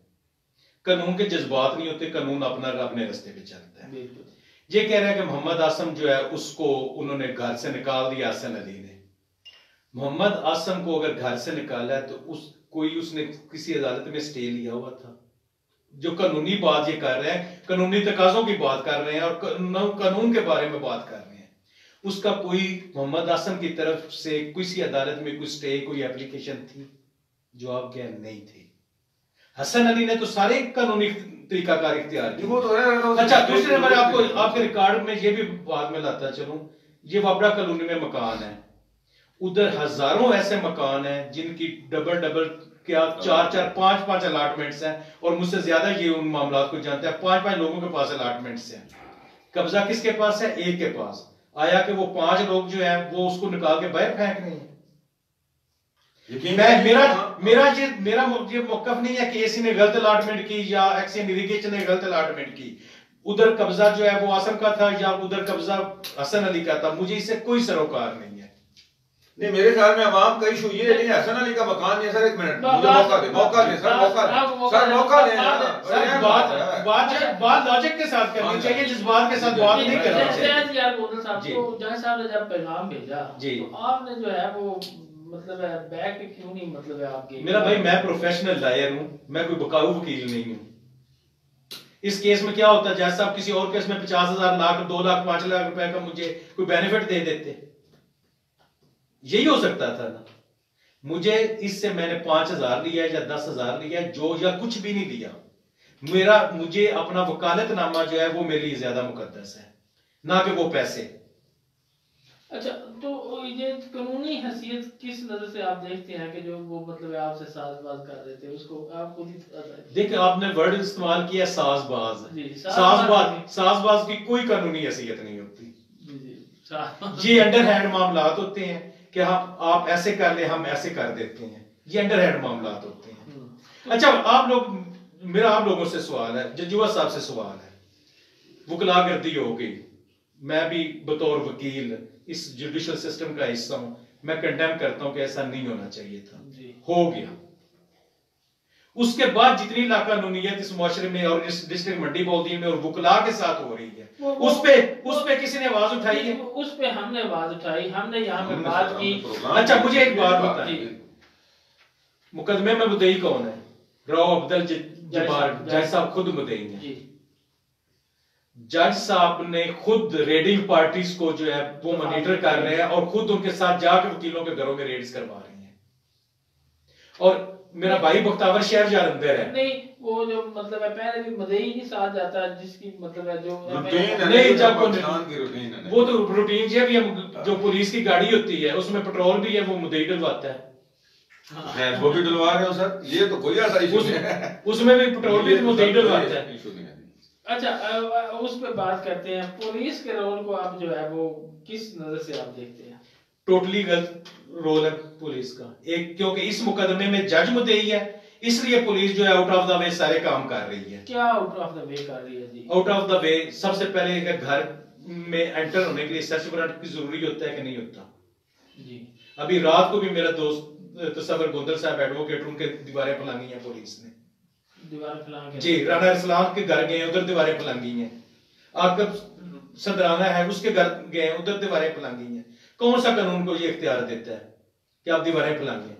कानून के जज्बात नहीं होते, कानून अपने रास्ते पे चलता है। ये कह रहे हैं कि मोहम्मद आसम जो है उसको उन्होंने घर से निकाल दिया हसन अली ने। मोहम्मद आसम को अगर घर से निकाला है तो उसने किसी अदालत में स्टे लिया हुआ था। जो कानूनी बात ये कर रहे हैं, कानूनी तकाजों की बात कर रहे हैं और कानून के बारे में बात कर रहे हैं, उसका कोई मोहम्मद आसम की तरफ से किसी अदालत में कोई स्टे, कोई एप्लीकेशन थी? जवाब क्या नहीं थी। हसन अली ने तो सारे कानूनी तरीकाकार इख्तियार किया। अच्छा, दूसरे नंबर आपको आपके रिकॉर्ड में ये भी बाद में लाता चलूं, ये वापड़ा कॉलोनी में मकान है, उधर हजारों ऐसे मकान हैं जिनकी डबल क्या 4-4 5-5 अलॉटमेंट्स हैं, और मुझसे ज्यादा ये उन मामलों को जानते हैं। 5-5 लोगों के पास अलॉटमेंट्स हैं। कब्जा किसके पास है? एक के पास। आया कि वो 5 लोग जो हैं वो उसको निकाल के बाहर फेंक रहे हैं। मेरा ये मौकफ नहीं है कि एसी ने गलत अलॉटमेंट की या एक्सियन इरिगेशन ने गलत अलॉटमेंट की। उधर कब्जा जो है वो आसम का था या उधर कब्जा हसन अली का था, मुझे इससे कोई सरोकार नहीं है। नहीं, मेरे ख्याल में अवाम का इशू ये नहीं है, हसन अली का मकान नहीं है सर। 1 मिनट मुझे मौका दे बात लॉजिक के साथ करनी चाहिए, जज्बात के साथ बात नहीं करनी चाहिए। यार गोंदल साहब को जज साहब ने जब पैगाम भेजा तो आपने जो है वो मतलब है बैक पे क्यों नहीं, मतलब है आपके? मेरा भाई, मैं प्रोफेशनल लॉयर हूं, मैं कोई बकाऊ वकील नहीं हूं। इस केस में क्या होता है, जज साहब किसी और केस में 50,000 लाख 2 लाख 5 लाख रुपए का मुझे कोई बेनिफिट दे देते, यही हो सकता था ना। मुझे इससे मैंने 5,000 लिया या 10,000 लिया जो या कुछ भी नहीं लिया। मुझे अपना वकालतनामा जो है वो मेरे लिए ज्यादा मुकद्दस है, ना कि वो पैसे। अच्छा, तो ये कानूनी हैसियत किस नजर से आप देखते हैं कि जो वो मतलब आपसे साजबाज कर रहे थे, उसको आप खुद ही देखिए, आपने वर्ड इस्तेमाल किया साजबाज। साजबाज की कोई कानूनी हैसियत नहीं होती। ये अंडर हैंड मामलात होते हैं कि आप ऐसे कर ले, हम ऐसे कर देते हैं, ये अंडर हैंड मामलात होते हैं। अच्छा, मेरा आप लोगों से सवाल है, जजुआ साहब से सवाल है, वकलागर्दी हो गई, मैं भी बतौर वकील इस जुडिशल सिस्टम का हिस्सा हूं, मैं कंडेम करता हूं कि ऐसा नहीं होना चाहिए था, हो गया। उसके बाद जितनी लाकानूनियत इस मुआशरे में और इस डिस्ट्रिक्ट मंडी बौद्धी में और वकला के साथ हो रही है, उस पे किसी ने आवाज उठाई है? उस पे हमने आवाज उठाई, हमने यहाँ पे बात की। अच्छा, मुझे एक बात बताइए, मुकदमे में मुद्दई कौन है? राव अब्दुल जब्बार जज साहब खुद मुद्दई हैं। जज साहब ने खुद रेडिंग पार्टीज को जो है वो मॉनिटर कर रहे हैं और खुद उनके साथ जाकर वकीलों के घरों में रेड्स करवा रहे हैं। और मेरा भाई बख्तावर शहर जालंधर है। नहीं वो जो मतलब है पहले भी मदई के साथ जाता है जिसकी मतलब है जो नहीं जब वो तो रूटीन है भी जो पुलिस की गाड़ी होती है उसमें पेट्रोल भी है वो मुदई डलवाता है। हाँ। वो भी डलवा रहे हो सर, ये तो कोई ऐसा इशू नहीं है, उसमें भी पेट्रोल भी मुदई डलवाता है। अच्छा उस पर बात करते हैं, पुलिस के रोल को आप जो है वो किस नजर से आप देखते हैं? टोटली गलत रोल है पुलिस का। एक क्योंकि इस मुकदमे में जज मुद्दई है इसलिए पुलिस जो है आउट ऑफ द वे सारे काम कर रही है। क्या आउट ऑफ द वे कर रही है जी? आउट ऑफ द वे सबसे पहले घर में एंटर होने के लिए सर्च वारंट की जरूरी होता है कि नहीं होता जी? अभी रात को भी मेरा दोस्त तसव्वुर गोंदल साहब एडवोकेट उनके दीवारें फलांगी हैं पुलिस ने, दीवारें फलांगी जी। राना इस्लाम के घर गए उधर दीवारें फलांगी हैं। आपका सदराना है उसके घर गए उधर दीवारें फलांगी हैं। कौन सा कानून को ये इख्तियार देता है कि आप दीवारें फलांगे?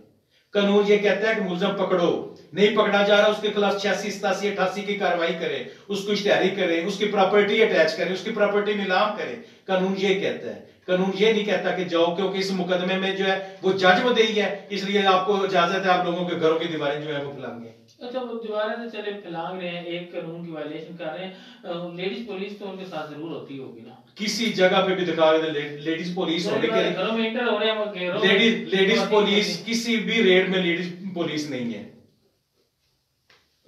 कानून ये कहता है कि मुलजम पकड़ो, नहीं पकड़ा जा रहा उसके खिलाफ 86, 87, 88 की कार्रवाई करे, उसको इश्तिहारी करे, उसकी प्रॉपर्टी अटैच करे, उसकी प्रॉपर्टी नीलाम करे। कानून ये कहता है। कानून ये नहीं कहता कि जाओ क्योंकि इस मुकदमे में जो है वो जज मुद्दई है इसलिए आपको इजाजत है आप लोगों के घरों की दीवारें जो है वो फैलाएंगे। अच्छा वो दीवारें तो चले फैलांग रहे हैं, एक कानून की वायलेशन कर रहे हैं, लेडीज पुलिस तो उनके साथ जरूर होती होगी ना? किसी जगह पे भी दिखा लेडीज पुलिस होने के घरों में एंटर हो रहे हैं लेडीज पुलिस किसी भी रेड में लेडीज पुलिस नहीं है।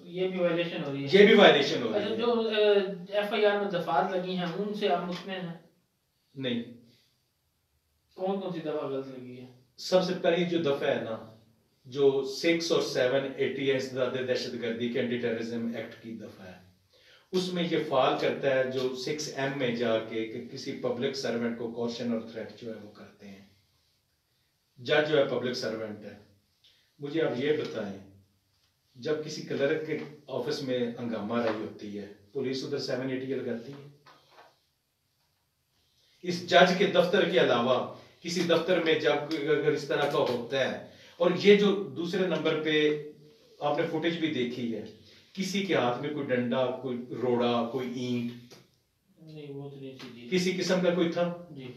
ये भी वायलेशन हो रही है। ये भी वायलेशन हो रही है। जो एफआईआर में दफात लगी हैं उनसे आप मुतमिन हैं? नहीं। कौन कौन सी दफा गलत लगी है? सबसे पहली जो दफा है ना जो 6 और 7 ATS दहशतगर्दी के एंटी टेररिज्म एक्ट की दफा है उसमें ये फाल करता है जो 6M में जाके कि किसी पब्लिक सर्वेंट को कॉशन और थ्रेट जो है वो करते हैं। जज जो है पब्लिक सर्वेंट है। मुझे आप ये बताएं जब किसी क्लर्क के ऑफिस में हंगामा रही होती है पुलिस उधर 7 ATS लगाती है? इस जज के दफ्तर के अलावा किसी दफ्तर में जब अगर इस तरह का होता है और ये जो दूसरे नंबर पे आपने फुटेज भी देखी है किसी के हाथ में कोई डंडा कोई रोड़ा कोई ईंट नहीं वो तो नहीं किसी किस्म का कोई थम जी।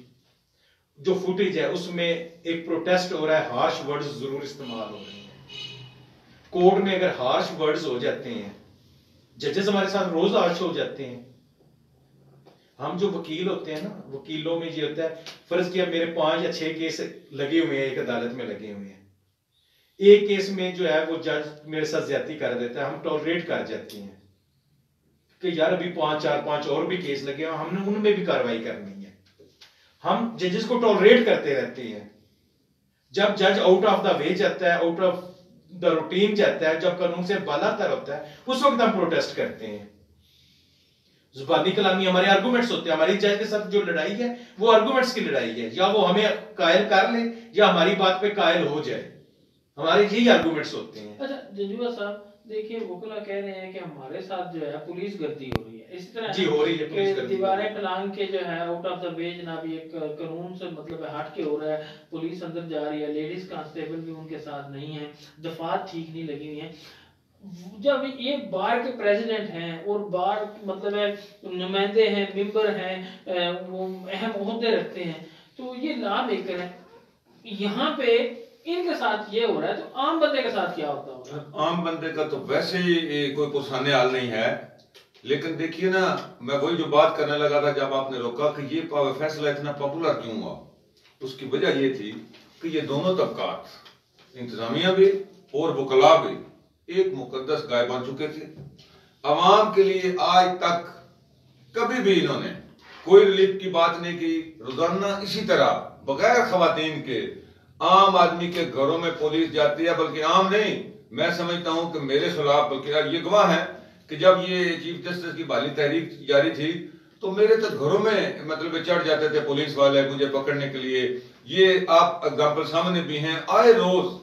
जो फुटेज है उसमें एक प्रोटेस्ट हो रहा है, हार्श वर्ड्स जरूर इस्तेमाल हो रहे हैं। कोर्ट में अगर हार्श वर्ड्स हो जाते हैं जजेस हमारे साथ रोज हार्श हो जाते हैं। हम जो वकील होते हैं ना वकीलों में ये होता है फर्ज किया मेरे 5 या 6 केस लगे हुए हैं एक अदालत में लगे हुए हैं, एक केस में जो है वो जज मेरे साथ ज्यादती कर देता है हम टॉलरेट कर जाते हैं कि यार अभी 5 और भी केस लगे हैं हमने उनमें भी कार्रवाई करनी है। हम जजेस को टॉलरेट करते रहते हैं। जब जज आउट ऑफ द वे जाता है आउट ऑफ द रूटीन जाता है जब कानून से बालातर होता है उस वक्त हम प्रोटेस्ट करते हैं। जुबानी कलामी हमारे आर्गुमेंट्स होते हैं। हमारी जज के साथ जो लड़ाई है वो आर्गुमेंट्स की लड़ाई है, या वो हमें कायल कर ले या हमारी बात पे कायल हो जाए, हमारे यही आर्गुमेंट्स होते हैं। अच्छा जजुआ साहब देखिए वकील कह रहे हैं कि हमारे साथ जो है पुलिस गर्दी हो रही है, इसी तरह जी हो रही है पुलिस गर्दी। दीवारें फलांग के जो है आउट ऑफ द वे जनाब एक कानून से मतलब हट के हो रहा है, पुलिस अंदर जा रही है, लेडीज कांस्टेबल भी उनके साथ नहीं है, दफात ठीक नहीं लगी हुई है। जब ये बार के प्रेसिडेंट हैं और बार मतलब है नुमाइंदे हैं मेंबर हैं वो अहम ओहदे रखते हैं तो ये लॉ मेकर है, यहाँ पे इनके साथ ये हो रहा है तो आम बंदे के साथ क्या होता होगा? आम बंदे का तो वैसे ही कोई पुरसाने हाल नहीं है। लेकिन देखिए ना मैं वही जो बात करने लगा था जब आपने रोका कि ये फैसला इतना पॉपुलर क्यों हुआ, उसकी वजह ये थी कि ये दोनों तबकात इंतजामिया भी और वकला भी एक मुकद्दस गाय बन चुके थे। अवाम के लिए आज तक कभी भी इन्होंने कोई रिलीफ की बात नहीं की। रोजाना इसी तरह बगैर खवातीन के आम आदमी के घरों में पुलिस जाती है, बल्कि आम नहीं मैं समझता हूं कि मेरे खिलाफ बल्कि ये गवाह है कि जब ये चीफ जस्टिस की बाली तहरीक जारी थी तो मेरे तो घरों में मतलब चढ़ जाते थे पुलिस वाले मुझे पकड़ने के लिए। ये आप एग्जाम्पल सामने भी हैं, आए रोज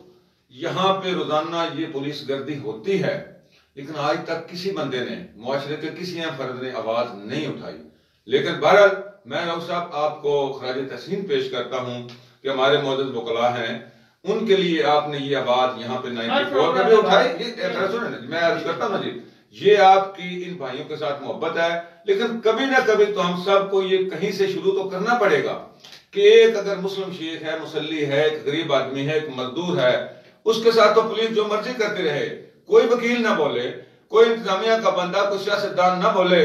यहाँ पे रोजाना ये पुलिस गर्दी होती है, लेकिन आज तक किसी बंदे ने मुआशरे के किसी फर्द ने आवाज नहीं उठाई। लेकिन बहरहाल मैं राउत साहब आपको खराज तहसीन पेश करता हूँ कि हमारे मौजूद वकला हैं उनके लिए आपने ये आवाज यहाँ पे 94 में भी उठाई। मैं अर्ज करता हूँ जी ये आपकी इन भाइयों के साथ मोहब्बत है, लेकिन कभी ना कभी तो हम सबको ये कहीं से शुरू तो करना पड़ेगा कि एक अगर मुस्लिम शेख है, मुसल्ली है, एक गरीब आदमी है, एक मजदूर है, उसके साथ तो पुलिस जो मर्जी करती रहे, कोई वकील ना बोले, कोई इंतजामिया का बंदा, कोई सियासतदान ना बोले,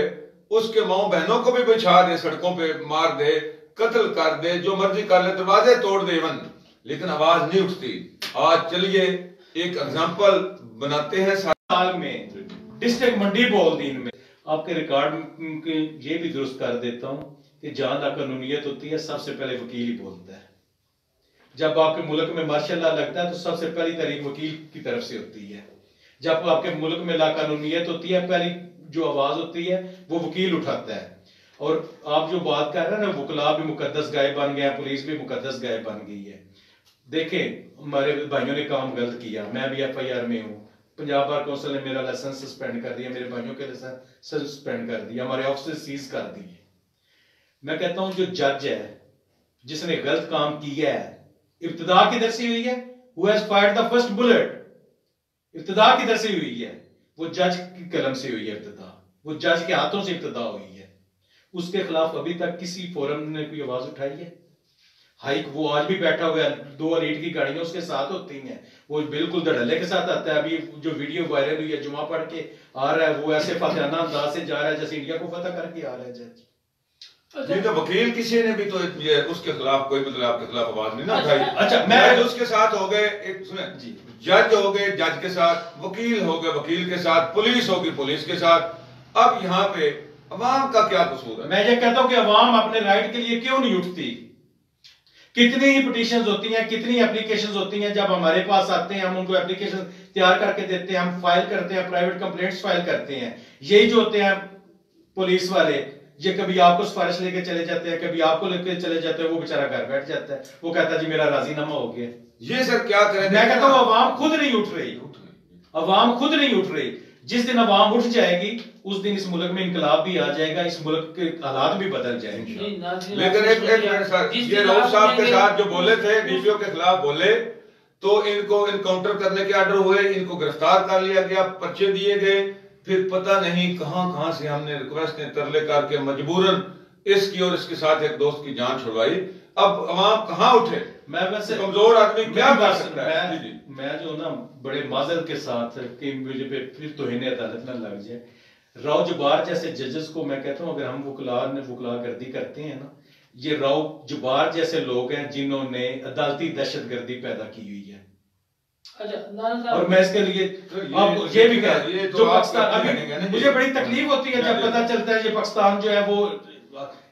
उसके माओ बहनों को भी बिछा दे, सड़कों पे मार दे, कत्ल कर दे, जो मर्जी कर ले, दरवाजे तोड़ दे इवन, लेकिन आवाज नहीं उठती। आज चलिए एक एग्जाम्पल बनाते हैं। साल में डिस्ट्रिक्ट मंडी बोलदीन में आपके रिकॉर्ड ये भी दुरुस्त कर देता हूं कि जहां तक कानूनियत होती है सबसे पहले वकील ही बोलता है। जब आपके मुल्क में मार्शल लॉ लगता है तो सबसे पहली तारीख वकील की तरफ से होती है। जब आपके मुल्क में लाकानूनियत होती है, पहली जो आवाज होती है वो वकील उठाता है। और आप जो बात कर रहे हैं ना, वकला भी मुकद्दस गाय बन गया, पुलिस भी मुकद्दस गाय बन गई है। देखें, हमारे भाइयों ने काम गलत किया, मैं भी FIR में हूं, पंजाब बार काउंसिल ने मेरा लाइसेंस सस्पेंड कर दिया, मेरे भाइयों के लाइसेंस सस्पेंड कर दिया, हमारे ऑफिस सीज कर दिए। मैं कहता हूं जो जज है जिसने गलत काम किया है, इब्तिदा किधर से हुई है? Who has fired the first bullet? इब्तिदा किधर से हुई है? वो जज की कलम से हुई है इब्तिदा, वो जज के हाथों से इब्तिदा हुई है। उसके खिलाफ अभी तक किसी फोरम ने कोई आवाज उठाई है? हाइक वो आज भी बैठा हुआ है, 2 और 8 की गाड़ियां उसके साथ होती हैं, वो बिल्कुल धड़ल्ले के साथ आता है। अभी जो वीडियो वायरल हुई है, जुमा पढ़ के आ रहा है, वो ऐसे फातिहाना अंदाज से जा रहा है जैसे इंडिया को फतह करके आ रहा है जज। ये तो वकील किसी ने भी तो उसके खिलाफ कोई मतलब आपके खिलाफ आवाज नहीं ना उठाई। अच्छा, मैं उसके साथ हो गए, एक सुने जी, जज हो गए जज के साथ, वकील हो गए वकील के साथ, पुलिस होगी पुलिस के साथ। अब यहाँ पे अवाम का क्या कसूर है? मैं ये कहता हूं कि अवाम अपने राइट के लिए क्यों नहीं उठती? कितनी ही पिटीशंस होती हैं, कितनी एप्लीकेशंस होती हैं, जब हमारे पास आते हैं हम उनको एप्लीकेशन तैयार करके देते हैं, हम फाइल करते हैं, प्राइवेट कंप्लेंट्स फाइल करते हैं। यही जो होते हैं पुलिस वाले, ये कभी आपको सिफारिश लेके चले जाते हैं, कभी आपको लेके चले जाते हैं, वो बेचारा घर बैठ जाता है, वो कहता है जी मेरा राजीनामा हो गया। ये सर क्या करें? मैं कहता हूं अवाम खुद नहीं उठ रही, अवाम खुद नहीं उठ रही। जिस दिन अवाम उठ जाएगी उस दिन इस मुल्क में इनकलाब भी आ जाएगा, इस मुल्क के हालात भी बदल जाएंगे। लेकिन एक मिनट सर, ये रऊफ साहब के साथ जो बोले थे, DPO के खिलाफ बोले, तो इनको इनकाउंटर करने के ऑर्डर हुए, इनको गिरफ्तार कर लिया गया, पर्चे दिए गए, फिर पता नहीं कहां से हमने रिक्वेस्ट तरले करके मजबूरन इसकी और इसके साथ एक दोस्त की जान छुड़वाई। अब अवाम कहां उठे? मैं वैसे कमजोर आदमी क्या कर सकता है? मैं जो ना बड़े माजरत के साथ कि मुझे पे फिर तौहीन अदालत ना लग जाए, राव जुबार जैसे जजेस को मैं कहता हूं, अगर हम वकलागर्दी करते हैं ना, ये राव जुबार जैसे लोग हैं जिन्होंने अदालती दहशतगर्दी पैदा की हुई है। और मैं इसके लिए आपको ये भी कह रहा हूं, जो पाकिस्तान अभी मुझे बड़ी तकलीफ होती है जब पता चलता है ये पाकिस्तान जो है वो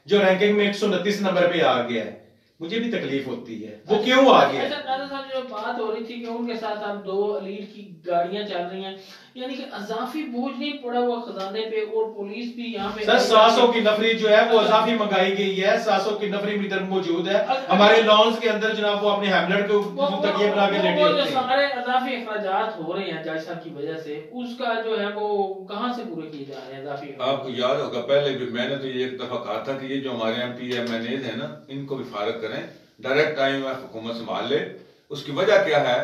जो रैंकिंग में 129 नंबर पे आ गया है, मुझे भी तकलीफ होती है। वो क्यों आ गया? साहब जो बात हो रही थी कि उनके साथ अब 2 लीड की गाड़ियां चल रही हैं, यानी कि अजाफी बोझ नहीं पड़ा हुआ खजाने पे, और पुलिस भी यहाँ पे सर 700 की नफरी जो है वो अजाफी मंगाई गई है, 700 की नफरी भी इधर मौजूद है हमारे लॉन्स के अंदर जनाब। वो अपने हैमलेट के तकिए बना के लेटे होते हैं। सारे अजाफी अखराजात हो रहे हैं जज साहब की वजह से, उसका जो है वो कहां से पूरे किए जा रहे हैं अजाफी? आपको याद होगा पहले भी मैंने तो ये एक दफा कहा था कि ये जो हमारे MP MNAs है ना, इनको भी फारग करें, डायरेक्ट IMF हुकूमत संभाल ले। उसकी वजह क्या है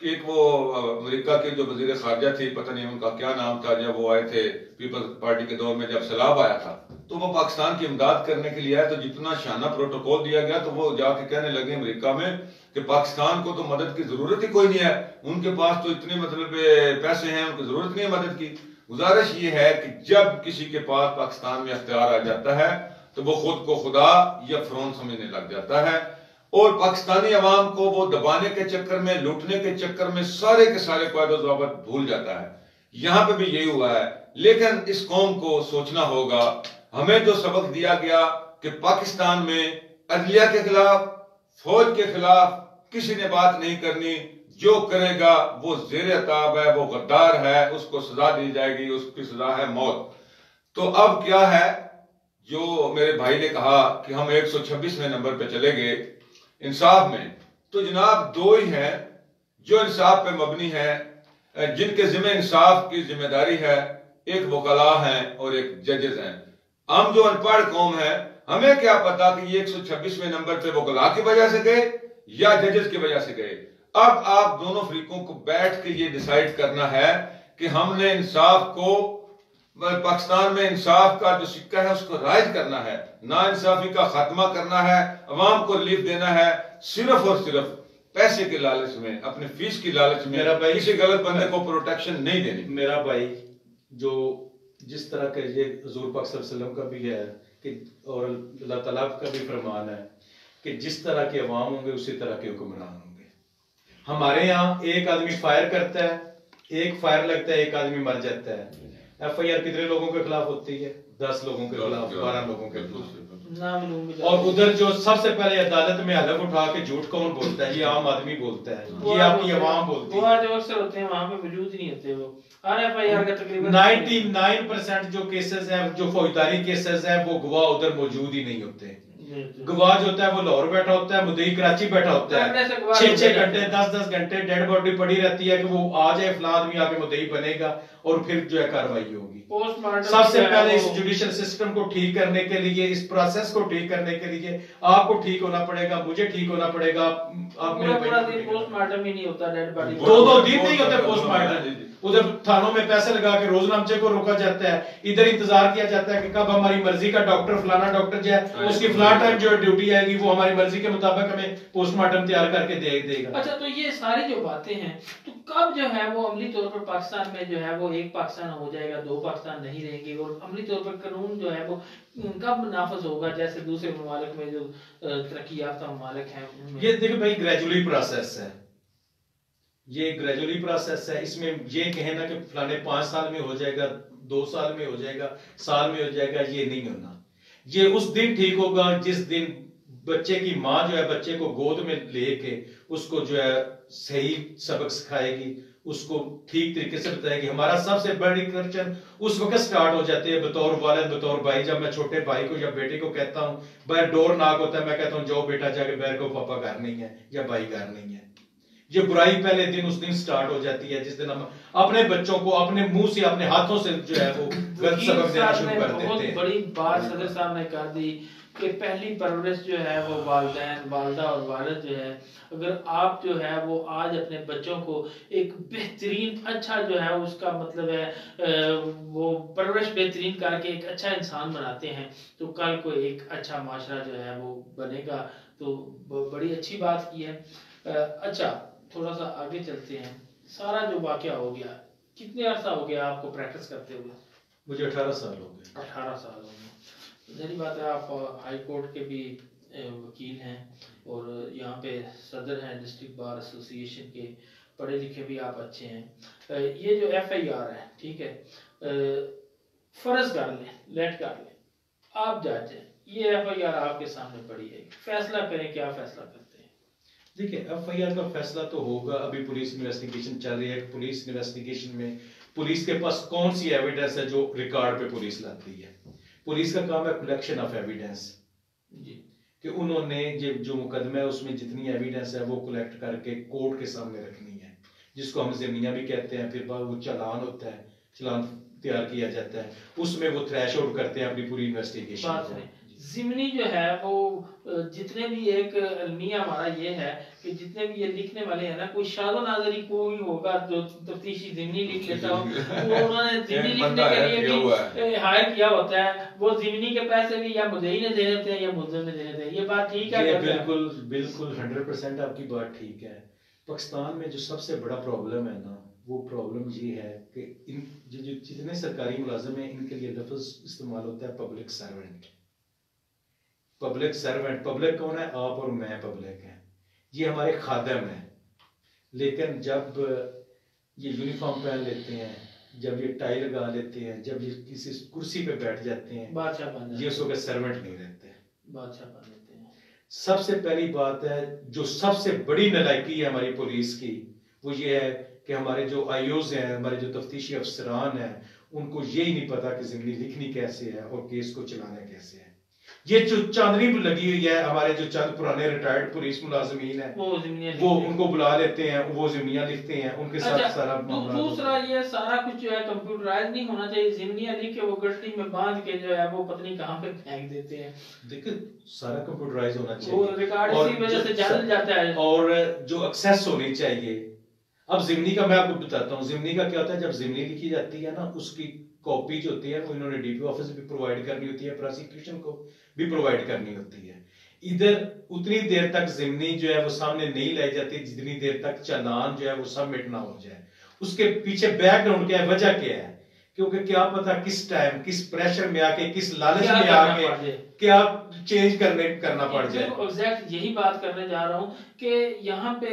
कि एक वो अमेरिका के जो वजीर खारजा थी, पता नहीं उनका क्या नाम था, जब वो आए थे पीपल्स पार्टी के दौर में, जब सैलाब आया था तो वो पाकिस्तान की इमदाद करने के लिए आए, तो जितना शाना प्रोटोकॉल दिया गया तो वो जाके कहने लगे अमेरिका में कि पाकिस्तान को तो मदद की जरूरत ही कोई नहीं है, उनके पास तो इतने मतलब पैसे हैं, उनको जरूरत नहीं है मदद की। गुजारिश ये है कि जब किसी के पास पाकिस्तान में अख्तियार आ जाता है तो वो खुद को खुदा या फिरौन समझने लग जाता है, और पाकिस्तानी अवाम को वो दबाने के चक्कर में, लूटने के चक्कर में सारे के सारे कायदो ज़ाबित भूल जाता है। यहां पे भी यही हुआ है। लेकिन इस कौम को सोचना होगा, हमें जो सबक दिया गया कि पाकिस्तान में अदलिया के खिलाफ, फौज के खिलाफ किसी ने बात नहीं करनी, जो करेगा वो ज़ेर अताब है, वो गद्दार है, उसको सजा दी जाएगी, उसकी सजा है मौत। तो अब क्या है, जो मेरे भाई ने कहा कि हम 126वें नंबर पे चले गए इंसाफ में, तो जनाब 2 ही हैं जो इंसाफ पे मबनी है, जिनके जिम्मे इंसाफ की जिम्मेदारी है, एक वकला हैं और एक जजेस हैं। हम जो अनपढ़ कौम है, हमें क्या पता कि ये 126वें नंबर पे वकला की वजह से गए या जजेस की वजह से गए। अब आप दोनों फरीकों को बैठ के ये डिसाइड करना है कि हमने इंसाफ को पाकिस्तान में इंसाफ का जो सिक्का है उसको राइज करना है, ना इंसाफी का खात्मा करना है, अवाम को रिलीफ देना है, सिर्फ और सिर्फ पैसे के लालच में, अपने फीस की लालच में, मेरा भाई किसी गलत बंदे को प्रोटेक्शन नहीं देनी। मेरा भाई जो जिस तरह का ये हुजूर पाक सल्लल्लाहु अलैहि वसल्लम का भी है कि और अल्लाह ताला का भी फरमान है कि जिस तरह के अवाम होंगे उसी तरह के हुक्मरान होंगे। हमारे यहाँ एक आदमी फायर करता है, एक फायर लगता है, एक आदमी मर जाता है, FIR कितने लोगों के खिलाफ होती है? 10 लोगों के खिलाफ, 12 लोगों के खिलाफ। और उधर जो सबसे पहले अदालत में हलफ उठा के झूठ कौन बोलता है? ये आम आदमी बोलता है, ये आपकी अवाम बोलती है। जो अक्सर होते हैं वहां पे मौजूद ही नहीं होते वो। हर FIR का तकरीबन 99% जो केसेस हैं, जो फौजदारी केसेस हैं, वो गवाह उधर मौजूद ही नहीं होते। गवाह जो होता है वो लाहौर बैठा होता है, मुद्दई कराची बैठा होता है, 6-6 घंटे 10-10 घंटे डेड बॉडी पड़ी रहती है कि वो आ जाए, फलां आदमी आके मुद्दई बनेगा और फिर जो है कार्रवाई होगी। सबसे पहले इस जुडिशियल सिस्टम को ठीक करने के लिए, इस प्रोसेस को ठीक करने के लिए आपको ठीक होना पड़ेगा, मुझे ठीक होना पड़ेगा। आप मेरे पोस्टमार्टम ही नहीं होता, डेड बॉडी 2-2 दिन नहीं होते पोस्टमार्टम। उधर थानों में पैसे लगा के रोजनामचे को रोका जाता है, इधर इंतजार किया जाता है कि कब हमारी मर्जी का डॉक्टर, फलाना डॉक्टर जो है उसकी फलाना टाइम जो ड्यूटी आएगी, वो हमारी मर्जी के मुताबिक हमें पोस्टमार्टम तैयार करके देगा। अच्छा, तो ये सारी जो बातें हैं, तो कब जो है वो अमली तौर पर पाकिस्तान में जो है वो एक पाकिस्तान हो जाएगा, 2 पाकिस्तान नहीं रहेंगे, और अमली तौर पर कानून जो है वो कब नाफज होगा जैसे दूसरे ममालिक में जो तरक्की याफ्ता ममालिक हैं? ये देखो भाई, ग्रेजुअली प्रोसेस है, ये ग्रेजुअली प्रोसेस है। इसमें ये कहना कि फलाने 5 साल में हो जाएगा, 2 साल में हो जाएगा, साल में हो जाएगा, ये नहीं होना। ये उस दिन ठीक होगा जिस दिन बच्चे की माँ जो है बच्चे को गोद में लेके उसको जो है सही सबक सिखाएगी, उसको ठीक तरीके से बताएगी। हमारा सबसे बड़ी क्वेश्चन उस वक्त स्टार्ट हो जाते हैं बतौर वालिद, बतौर भाई। जब मैं छोटे भाई को या बेटे को कहता हूँ, बाहर डोर नाक होता है, मैं कहता हूँ जाओ बेटा जाके बैर को, पापा घर नहीं है या भाई घर नहीं है। ये बुराई पहले दिन, उस दिन स्टार्ट हो जाती है जिस दिन हम अपने बच्चों को अपने मुंह से, अपने हाथों से जो है वो गलत सबक देना शुरू कर देते हैं। बड़ी बात सदर साहब ने कर दी कि पहली परवरिश जो है वो वालिदैन, वालिदा और वालिद जो है, अगर आप जो है वो आज अपने बच्चों को एक बेहतरीन अच्छा जो है उसका मतलब है वो परवरिश बेहतरीन करके एक अच्छा इंसान बनाते हैं, तो कल को एक अच्छा माशरा जो है वो बनेगा। तो बड़ी अच्छी बात की है। अच्छा, थोड़ा सा आगे चलते हैं। सारा जो वाकया हो गया, कितने अरसा हो गया आपको प्रैक्टिस करते हुए? मुझे 18 साल हो गए। 18 साल हो गए। जाहिर बात है आप हाई कोर्ट के भी वकील हैं और यहाँ पे सदर हैं डिस्ट्रिक्ट बार एसोसिएशन के, पढ़े लिखे भी आप अच्छे हैं। ये जो FIR है, ठीक है, फर्ज कर लें, लेट कर लें, आप जज हैं, ये FIR आपके सामने पड़ी है, फैसला करें, क्या फैसला करते हैं? देखिए, FIR का फैसला तो होगा, अभी पुलिस इन्वेस्टिगेशन चल रही है। पुलिस इन्वेस्टिगेशन में पुलिस के पास कौन सी एविडेंस है जो रिकॉर्ड पे पुलिस लाती है? पुलिस का काम है कलेक्शन ऑफ एविडेंस, कि उन्होंने जो मुकदमा है उसमें जितनी एविडेंस है वो कलेक्ट करके कोर्ट के सामने रखनी है, जिसको हम ज़मीनिया भी कहते हैं। फिर वो चालान होता है, चालान तैयार किया जाता है, उसमें वो थ्रेश आउट करते हैं अपनी पूरी इन्वेस्टिगेशन। ज़िमनी जो है वो जितने भी एक अलमिया हमारा ये है कि जितने भी ये लिखने वाले हैं ना, कोई शादो नाजरी कोई होगा जो तफ्तीशी ज़िमनी लिख लेता हो, वो उन्होंने ज़िमनी लिखने के लिए भी हायर किया होता है। वो ज़िमनी के पैसे भी या मुद्दई ने देने थे या मुल्ज़िम ने देने थे। ये बात ठीक है? बिल्कुल बिल्कुल 100% आपकी बात ठीक है। पाकिस्तान में जो सबसे बड़ा प्रॉब्लम है ना, वो प्रॉब्लम ये है कि इन जो जितने सरकारी मुलाजिम हैं, इनके लिए लफ्ज़ इस्तेमाल होता है public servant. Public servant, public कौन है? आप और मैं पब्लिक हैं, ये हमारे खादम हैं। लेकिन जब ये यूनिफॉर्म पहन लेते हैं, जब ये टाई लगा लेते हैं, जब ये किसी कुर्सी पे बैठ जाते हैं, बादशाह बन जाते हैं, ये उसको सर्वेंट नहीं रहते, बादशाह बन जाते हैं। सबसे पहली बात है, जो सबसे बड़ी नालायकी है हमारी पुलिस की, वो ये है कि हमारे जो IOs हैं, हमारे जो तफ्तीशी अफसरान हैं, उनको यही नहीं पता कि ज़िमनी लिखनी कैसे है और केस को चलाना कैसे है। ये जो चांदनी लगी हुई है, हमारे जो चंद पुराने रिटायर्ड पुलिस मुलाजिमीन है, वो उनको बुला लेते हैं, वो ज़िमनियाँ लिखते हैं, उनके साथ सारा दूसरा ये सारा कुछ जो है कंप्यूटराइज नहीं होना चाहिए। ज़िमनियाँ लिख के वो गठरी में बांध के जो है वो पत्नी कहाँ पे फेंक देते हैं। देखिए, सारा कंप्यूटराइज होना चाहिए, वो रिकॉर्ड इसी वजह से जल जाता है। और जो एक्सेस होनी चाहिए। अब ज़िमनी का मैं आपको बताता हूँ, ज़िमनी का क्या होता है, जब ज़िमनी लिखी जाती है ना, उसकी कॉपी जो होती है वो इन्होंने डीपी ऑफिस भी प्रोवाइड करनी होती है, प्रोसिक्यूशन को भी प्रोवाइड करनी होती है। इधर उतनी देर तक जिमनी जो है वो सामने नहीं लाई जाती जितनी देर तक चालान जो है वो सबमिट ना हो जाए। उसके पीछे बैकग्राउंड क्या है, वजह क्या है, क्योंकि क्या पता किस टाइम किस प्रेशर में आके किस लालच में आके क्या चेंज करना पड़ जाए। एग्जैक्ट यही बात करने जा रहा हूँ कि यहाँ पे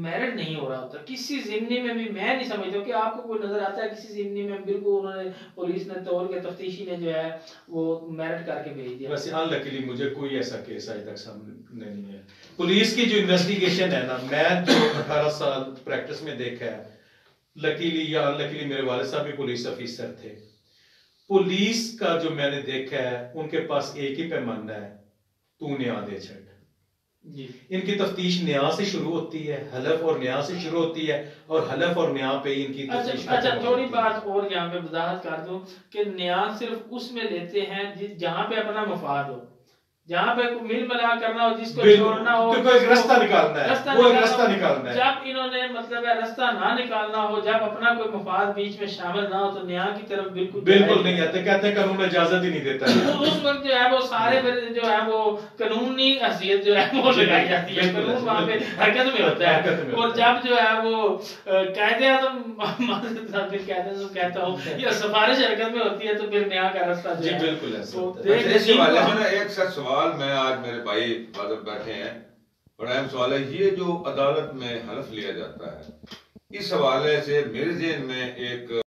मेरिट नहीं हो रहा होता किसी जिमनी में भी। मैं नहीं समझता कि आपको कोई नजर आता है किसी जिमनी में बिल्कुल उन्होंने पुलिस ने तौर के तफ्तीशी ने जो है वो मेरिट करके भेज दिया। वैसे अनलकीली मुझे कोई ऐसा केस आज तक सामने नहीं है। पुलिस की जो इन्वेस्टिगेशन है ना, मैं जो 18 साल प्रैक्टिस में देखा है, लकीली या अनलकीली मेरे वाले साहब भी पुलिस ऑफिसर थे। पुलिस का जो मैंने देखा है उनके पास एक ही पैमाना है, तू न्याय दे छड़। इनकी तफ्तीश न्याय से शुरू होती है, हलफ और न्याय से शुरू होती है, और हलफ और न्याय पे इनकी तफ्तीश। अच्छा थोड़ी बात और यहाँ पे वजाहत कर दूं कि न्याय सिर्फ उसमें लेते हैं जहाँ पे अपना मफाद हो, जहाँ पे मिल मिला करना हो, जिसको छोड़ना हो, तो कोई रास्ता निकालना है, वो रास्ता निकालना है। जब इन्होंने मतलब है रास्ता ना निकालना हो, जब अपना कोई मफाद बीच में शामिल ना हो, तो न्याय की तरफ बिल्कुल नहीं आते। कहते हैं कानून इजाजत ही नहीं देता है। उस वक्त जो है वो सारे जो है वो कानूनी हैसियत जो है वो लगाई जाती है, कानून वहाँ पे हरकत में होता है। और जब जो है वो कायदे आज़म कहता हूँ या सिफारिश हरकत में होती है, तो फिर न्याय का रास्ता जी बिल्कुल है। एक सवाल मैं आज मेरे भाई फादर बैठे हैं, बड़ा अहम सवाल है ये जो अदालत में हलफ लिया जाता है, इस हवाले से मेरे ज़हन में एक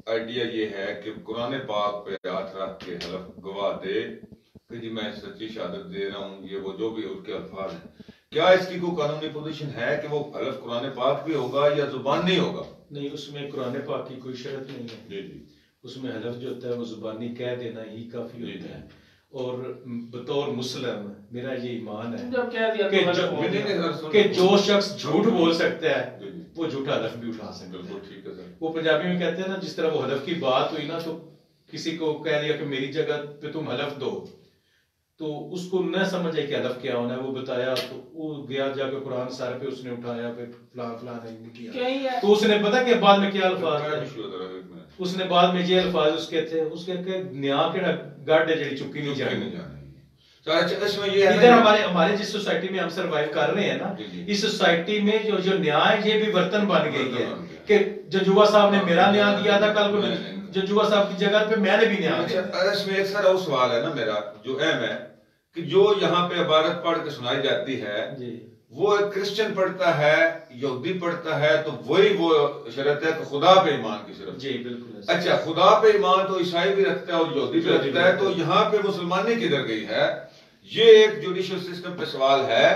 आइडिया ये है कि कुरान पाक पे हाथ रख के हलफ गवाह दे कि जी मैं सच्ची शहादत दे रहा हूँ, ये वो जो भी उसके अल्फाज हैं। क्या इसकी कोई कानूनी पोजीशन है कि वो हलफ कुरान पाक भी होगा या जुबान नहीं होगा? नहीं, उसमें कुरान पाक की कोई शर्त नहीं है। जी जी, उसमें हलफ जो होता है वो जुबानी कह देना ही काफी होता है। और बतौर मुस्लिम मेरा ये ईमान है कि जो शख्स झूठ बोल सकता है वो झूठा हलफ भी उठा सकता है। वो पंजाबी में कहते हैं ना, जिस तरह वो हलफ की बात हुई ना, तो किसी को कह दिया कि मेरी जगह पे तुम हलफ दो, तो उसको न समझ आए कि हलफ क्या होना है। वो बताया तो वो गया जाकर कुरान सर पे उसने उठाया, फिर फलां फलां नहीं किया, तो उसने पता कि बाद में क्या अल्फाज, उसने बाद में ये अल्फाज उसके थे, उसके न्याय के गाड़े जड़ी चुकी नहीं जानी। इधर हमारे जिस सोसाइटी में हम सरवाइव कर रहे हैं ना, इस सोसाइटी में जो न्याय ये भी बर्तन बन गई है कि जजुआ साहब ने मेरा न्याय दिया था, कल को जजुआ साहब की जगह पे मैंने भी न्याय दिया। इसमें एक सारा वो सवाल है ना मेरा जो अहम है कि जो यहाँ पे इबारत पढ़ के सुनाई जाती है वो एक क्रिश्चियन पढ़ता है, यहूदी पढ़ता है, तो वही वो शर्त है कि खुदा पे ईमान की सिर्फ। जी बिल्कुल। अच्छा, खुदा पे ईमान तो ईसाई भी रखता है और यहूदी भी रखता है, तो यहाँ पे मुसलमानी किधर गई है? ये एक जुडिशियल सिस्टम पे सवाल है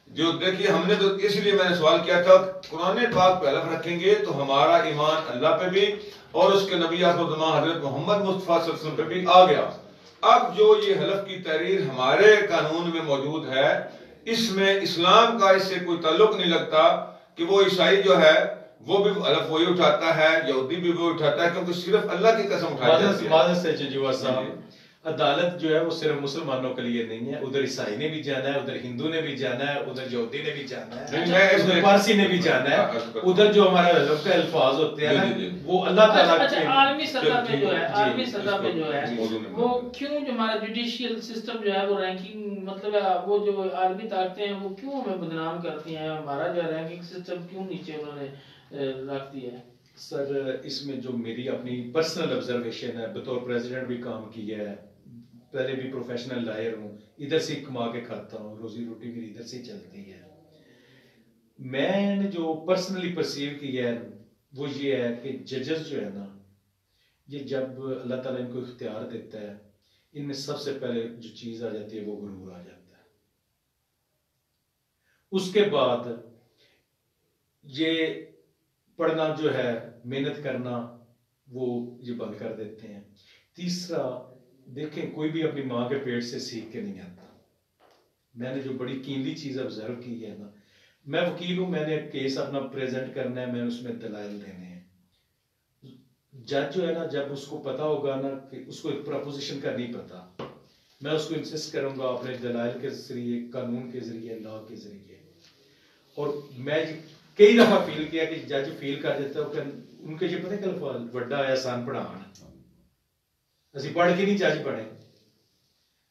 जो देखिए हमने तो इसलिए मैंने सवाल किया था, कुरान पाक पे हलफ रखेंगे तो हमारा ईमान अल्लाह पे भी और उसके नबी आखिर हजरत मोहम्मद मुस्तफा सल्लल्लाहु अलैहि वसल्लम पे भी आ गया। अब जो ये हलफ की तहरीर हमारे कानून में मौजूद है, इसमें इस्लाम का इससे कोई ताल्लुक नहीं लगता कि वो ईसाई जो है वो भी हलफ वही उठाता है, यहूदी भी वही उठाता है, क्योंकि सिर्फ अल्लाह की कसम उठाई जाती है। अदालत जो है वो सिर्फ मुसलमानों के लिए नहीं है, उधर ईसाई ने भी जाना है, उधर हिंदू ने भी जाना है, उधर यहूदी ने भी जाना है, उधर पारसी ने भी जाना है। उधर जो हमारा हलफ के अल्फाज होते हैं ना, वो अल्लाह ताला के आलमी सतह पे जो है, आलमी सतह पे जो है वो क्यों जो हमारा जुडिशियल सिस्टम जो है वो रैंकिंग मतलब वो जो आलमी ताकतें हैं वो क्यों हमें बदनाम करती हैं? हमारा जो रैंकिंग सिस्टम क्यों नीचे उन्होंने रख दिया है? सर इसमें जो मेरी अपनी पर्सनल ऑब्जर्वेशन है, बतौर प्रेसिडेंट भी काम किया है, पहले भी प्रोफेशनल लॉयर हूँ, इधर से कमा के खाता हूँ, रोजी रोटी मेरी इधर से चलती है। मैंने जो पर्सनली परसीव किया है वो ये है कि जजेस जो है ना, ये जब अल्लाह ताला इनको इख्तियार देता है, इनमें सबसे पहले जो चीज आ जाती है वो गुरूर आ जाता है। उसके बाद ये पढ़ना जो है, मेहनत करना, वो ये बंद कर देते हैं। तीसरा, देखें कोई भी अपनी माँ के पेट से सीख के नहीं आता। मैंने जो बड़ी कीमती चीज ऑब्जर्व की है ना, मैं वकील हूं, मैंने केस अपना प्रेजेंट करना है, मैंने उसमें दलाइल देने हैं। जज जो है ना, जब उसको पता होगा ना कि उसको एक प्रपोजिशन का नहीं पता, मैं उसको इंसिस्ट करूंगा अपने दलाइल के जरिए, कानून के जरिए, लॉ के जरिए। और मैं कई दफा फील किया कि जज फील कर देता है कि उनके ये पता क्या लफाज वड्डा एहसान पढ़ान ਅਸੀਂ पढ़ के नहीं चाची पढ़े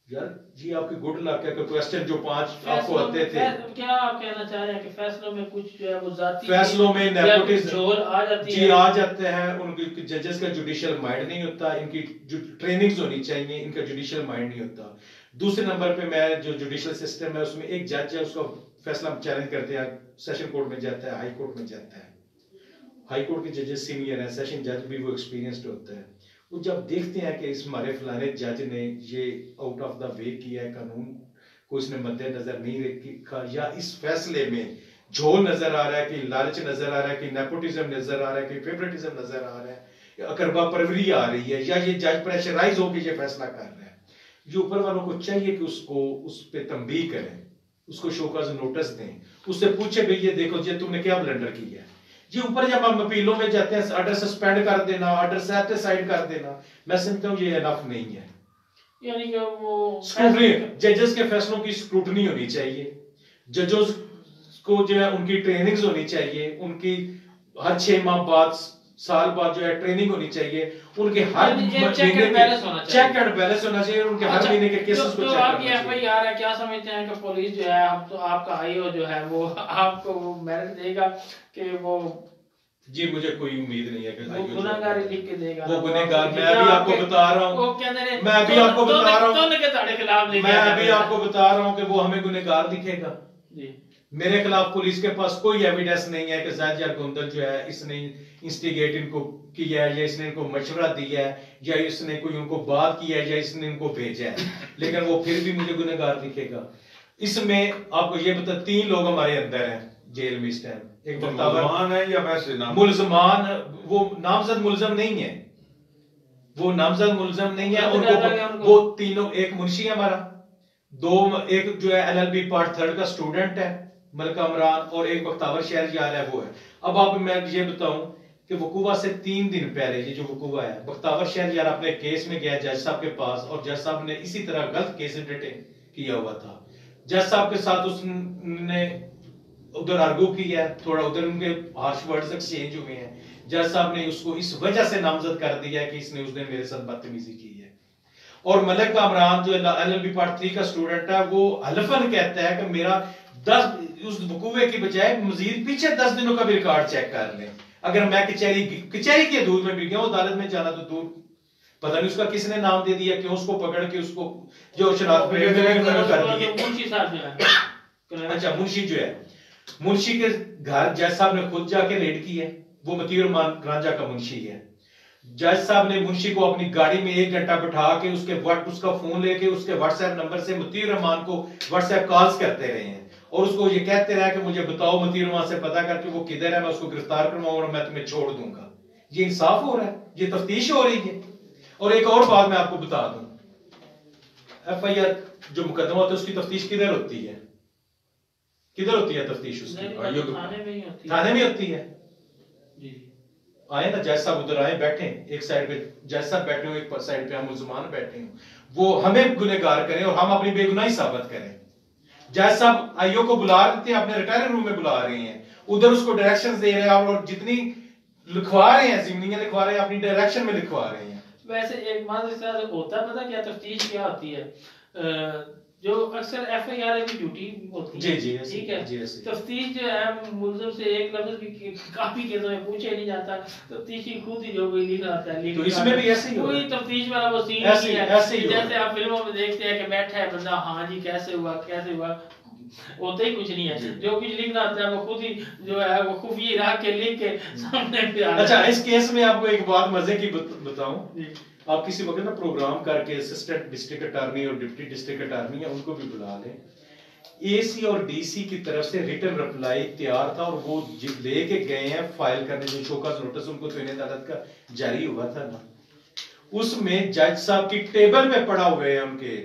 यार जी आपकी गुड लक है कि क्वेश्चन जो 5 आपको आते थे क्या आप कहना चाह रहे हैं कि फैसलों में कुछ जो है वो जाती फैसलों में नेपोटिज्म झोल आ जाती जी है आ जाते हैं उनकी जजेस का जुडिशियल माइंड नहीं होता इनकी जो ट्रेनिंग्स होनी चाहिए इनका जुडिशियल माइंड नहीं होता दूसरे नंबर पे मैं जो जुडिशियल सिस्टम है उसमें एक जज है उसका फैसला चैलेंज करते हैं सेशन कोर्ट में जाता है हाई कोर्ट में जाता है हाई कोर्ट के जजेस सीनियर हैं सेशन जज भी वो एक्सपीरियंस्ड होता है वो जब देखते हैं कि इस हमारे फलाने जज ने ये आउट ऑफ द वे किया है कानून को इसने मद्देनजर नहीं रखा या इस फैसले में झोल नजर आ रहा है कि लालच नजर आ रहा है कि नेपोटिज्म नजर आ रहा है कि फेवरेटिज्म नजर आ रहा है अकरबा परवरी आ रही है या ये जज प्रेशराइज होकर ये फैसला कर रहा है जो ऊपर वालों को चाहिए कि उसको उस पर तंबीह करें उसको शोकाज नोटिस दें उससे पूछे भाई ये देखो जी तुमने क्या ब्लंडर किया है जी ऊपर जब हम अपीलों में जाते हैं ऑर्डर सस्पेंड कर देना ऑर्डर सेटिसाइड कर देना मैं समझता हूँ ये इनफ नहीं है यानी कि वो स्क्रूटनी जजेस के फैसलों की स्क्रूटनी होनी चाहिए जजेस को जो है उनकी ट्रेनिंग्स होनी चाहिए उनकी हर 6 माह बाद साल बाद जो है ट्रेनिंग होनी चाहिए उनके हर चेक एंड बैलेंस होना चाहिए चेक एंड बैलेंस होना चाहिए उनके हर महीने के केसेस को तो चेक आप करना ये चाहिए एफआईआर है क्या समझते हैं कि पुलिस जो है हम तो आपका आईओ जो है वो आपको वो मेरिट देगा कि वो जी मुझे कोई उम्मीद नहीं है कि वो गुनाहगारी लिख के देगा वो गुनहगार मैं अभी आपको बता रहा हूँ वो कहते हैं मैं अभी आपको बता रहा हूँ के ਤੁਹਾਡੇ खिलाफ लिख मैं अभी आपको बता रहा हूँ कि वो हमें गुनहगार दिखेगा जी मेरे खिलाफ पुलिस के पास कोई एविडेंस नहीं है कि जायद या गोंदल जो है इसने इंस्टिगेट इनको किया है या इसने इनको मशवरा दिया है या इसने कोई उनको बात किया है या इसने इनको भेजा है लेकिन वो फिर भी मुझे गुनहगार दिखेगा इसमें आपको ये बता 3 लोग हमारे अंदर हैं जेल में इस टाइम एक मुल्जमान है या वैसे नाम मुल्जमान वो नामजद मुल्जम नहीं है वो नामजद मुल्जम नहीं है उनको वो तीनों एक मुंशी है हमारा 2 एक जो है एलएलबी पार्ट 3 का स्टूडेंट है मलका इमरान और एक बख्तावर शहरयार है वो है अब आप मैं ये बताऊं कि वकूवा से 3 दिन पहले ये जो वकूवा है बख्तावर शहरयार अपने केस में गया जज साहब के पास और जज साहब ने इसी तरह गलत केस इंटरटेन किया हुआ था जज साहब के साथ उसने उधर आर्गू किया है थोड़ा उधर उनके हार्श वर्ड्स एक्सचेंज हुए हैं जज साहब ने उसको इस वजह से नामजद कर दिया है कि इसने उसने मेरे साथ बदतमीजी की है और मलिक इमरान जो एलएलबी पार्ट 3 का स्टूडेंट है वो हलफन कहता है कि मेरा 10 उस वकूवे की बजाय मजीद पीछे 10 दिनों का भी रिकॉर्ड चेक कर लें अगर मैं कचहरी के दूर में भी गया अदालत में जाना तो दूर पता नहीं उसका किसने नाम दे दिया क्यों उसको पकड़ के उसको जो शराब कर दिया अच्छा मुंशी जो है मुंशी के घर जज साहब ने खुद जाके रेड की है वो मतीउर रहमान रांझा का मुंशी है जज साहब ने मुंशी को अपनी गाड़ी में 1 घंटा बिठा के उसका फोन लेके उसके व्हाट्सएप नंबर से मतीउर रहमान को व्हाट्सएप कॉल्स करते रहे हैं और उसको ये कहते रहे कि मुझे बताओ मतीउर रहमान से पता करके वो किधर है मैं उसको गिरफ्तार करवाऊंगा और मैं तुम्हें छोड़ दूंगा ये इंसाफ हो रहा है ये तफ्तीश हो रही है और एक और बात मैं आपको बता दूं एफआईआर जो मुकदमा होता है उसकी तफ्तीश किधर होती है तफ्तीश उसकी थाने में होती है जी आए ना जज साहब उधर आए बैठे एक साइड पे जज साहब बैठे हो एक साइड पे हम मुल्जमान बैठे हो वो हमें गुनहगार करें और हम अपनी बेगुनाही साबित करें जज साहब आईओ को बुला देते हैं अपने रिटायरिंग रूम में बुला रहे हैं उधर उसको डायरेक्शंस दे रहे हैं और जितनी लिखवा रहे हैं जिम्नियां लिखवा रहे हैं अपनी डायरेक्शन में लिखवा रहे हैं वैसे एक मामला होता है पता क्या तफ्तीश क्या होती है जो अक्सर एफआईआर की ड्यूटी होती है जी ठीक है तफ्तीश जो है मुल्जिम से एक लफ्ज भी काफी केसों में पूछे नहीं जाता तफ्तीश की खुद ही जो कोई लिख आता है तो इसमें भी ऐसे ही कोई तफ्तीश वाला वो सीन नहीं है जैसे आप फिल्मों में देखते हैं कि बैठा है बंदा हाँ जी कैसे हुआ होता ही कुछ नहीं है जो कुछ लिखना आता है वो खुद ही जो है वो खुफिया रख के लिख के सामने पे आ अच्छा इस केस में आपको एक बात मजे की बताऊं आप किसी वक्त ना प्रोग्राम करके असिस्टेंट डिस्ट्रिक्ट अटॉर्नी और डिप्टी डिस्ट्रिक्ट अटॉर्नी है उनको भी बुला लें एसी और डीसी की तरफ से रिटन रिप्लाई तैयार था और वो लेके गए हैं फाइल करने जो शोकाज नोटिस उनको तो अदालत का जारी हुआ था ना उसमें जज साहब की टेबल में पड़ा हुए हैं उनके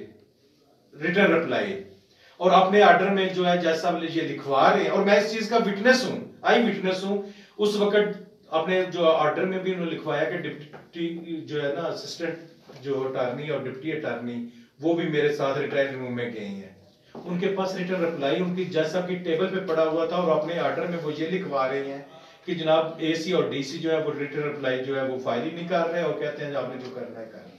रिटन रिप्लाई और अपने ऑर्डर में जो है जज साहब ये लिखवा रहे हैं और मैं इस चीज का विटनेस हूं आई विटनेस हूं उस वक्त अपने जो ऑर्डर में भी उन्होंने लिखवाया कि डिप्टी जो है ना असिस्टेंट जो अटॉर्नी और डिप्टी अटॉर्नी वो भी मेरे साथ रिटायरिंग रूम में गए हैं उनके पास रिटन रिप्लाई उनकी जज साहब की टेबल पे पड़ा हुआ था और अपने ऑर्डर में वो ये लिखवा रहे हैं कि जनाब एसी और डीसी जो है वो रिटर्न अप्लाई जो है वो फाइल ही नहीं कर रहे और कहते हैं आपने जो करना है कर लें।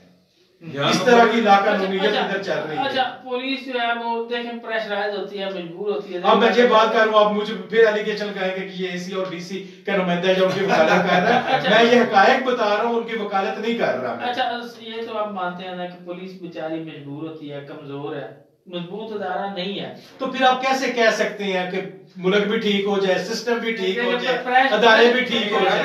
इस तरह की लाकानूनियत इधर चल रही है। अच्छा, पुलिस जो है वो देखें प्रेशराइज होती है, मजबूर होती है। अब मैं ये बात कर रहा हूँ, आप मुझे फिर एलिगेशन कहेंगे कि ये एसी और डीसी का नुमाइंदा जो उनकी वकालत कर रहा है। मैं ये हकायक बता रहा हूँ, उनकी वकालत नहीं कर रहा। अच्छा, ये तो आप मानते हैं ना कि पुलिस बेचारी मजबूर होती है, कमजोर है, मजबूत अदारा नहीं है, तो फिर आप कैसे कह सकते हैं कि मुल्क भी ठीक हो जाए, सिस्टम भी ठीक हो जाए, अदारे भी ठीक हो जाए?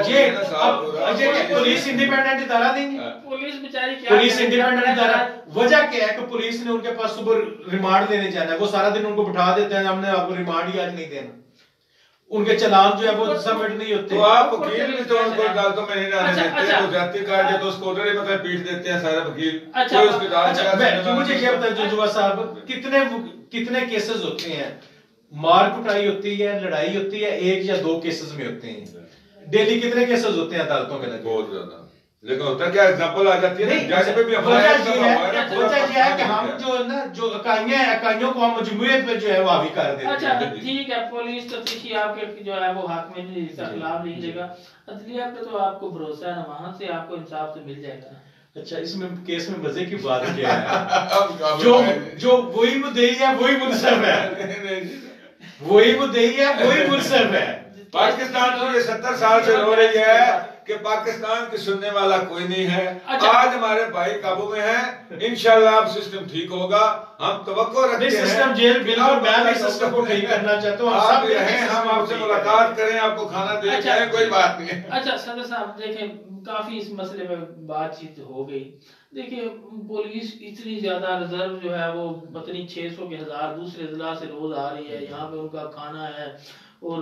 ये पुलिस इंडिपेंडेंट इदारा नहीं है। पुलिस बेचारी क्या, पुलिस इंडिपेंडेंट इदारा, वजह क्या है कि पुलिस ने उनके पास सुबह रिमांड लेने जाना है, वो सारा दिन उनको बिठा देते हैं, हमने आपको रिमांड ही आज नहीं देना, उनके चलान जो है वो सबमिट नहीं होते। तो आप वकील भी तो उनको अदालतों में नहीं आने देते, वो जाति काट के तो उसको ऑलरेडी मतलब पीट देते हैं सारे वकील। कोई उसके अच्छा, मुझे ये बताइए जुजुआ साहब, कितने केसेस होते हैं, मार कुटाई होती है, लड़ाई होती है, 1 या 2 केसेस में होते हैं, डेली कितने केसेस होते हैं अदालतों में? बहुत ज्यादा। लेकिन होता क्या एग्जांपल आ जाती है, जज पे भी वजह ये है कि हम जो है ना, जो इकाइयों को हम मजमूए पे जो है वो हावी कर देते हैं। अच्छा ठीक है, पुलिस तफ्तीशी आपके जो है वो हक में नहीं, खिलाफ नहीं देगा, अदलिया पे तो आपको भरोसा है ना, वहां से आपको इंसाफ तो मिल जाएगा। अच्छा, इसमें केस में मजे की बात क्या है? जो वही मुद्दई है वही मुनसब है, वही मुद्दई है वही मुनसब है। पाकिस्तान तो ये 70 साल से हो रही है कि पाकिस्तान की सुनने वाला कोई नहीं है। अच्छा, आज हमारे भाई काबू में हैं, इंशाल्लाह अब सिस्टम ठीक होगा, हम तवक्को रखते हैं। सिस्टम जेल बिल्कुल, मैं भी सिस्टम को ठीक करना चाहता हूँ, आप भी रहें, हम आपसे मुलाकात करें, आपको खाना दे जाए, कोई बात नहीं। अच्छा सदर साहब, देखें काफी इस मसले में बातचीत हो गई। देखिए पुलिस इतनी ज्यादा रिजर्व जो है वो पता नहीं 600 के 1000 दूसरे जिला से रोज आ रही है, यहाँ पे उनका खाना है और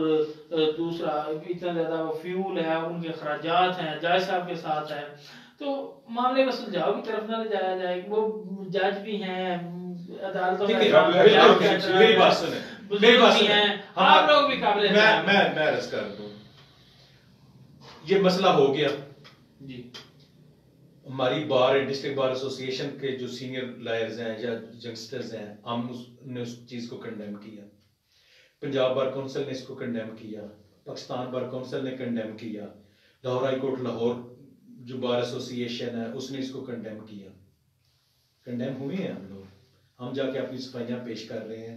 दूसरा इतना ज्यादा वो फ्यूल है, उनके खर्चात हैं, जज साहब के साथ है, तो मामले को सुलझाव की तरफ ना ले जाया जाए। वो जज भी हैं, अदालतों में मेरी बात सुने, मेरी बात सुने, आप लोग भी काबिल, मैं अर्ज कर दूं, ये मसला हो गया जी। हमारी बार डिस्ट्रिक्ट बार एसोसिएशन के जो सीनियर लॉयर्स हैं या यंगस्टर्स हैं, हमने उस चीज को कंडेम किया, पंजाब बार काउंसिल ने इसको कंडेम किया, पाकिस्तान बार काउंसिल ने कंडेम किया, लाहौर हाई कोर्ट लाहौर जो बार एसोसिएशन है उसने इसको कंडेम किया। कंडेम हुए हैं हम लोग, हम जाके अपनी सफाइयां पेश कर रहे हैं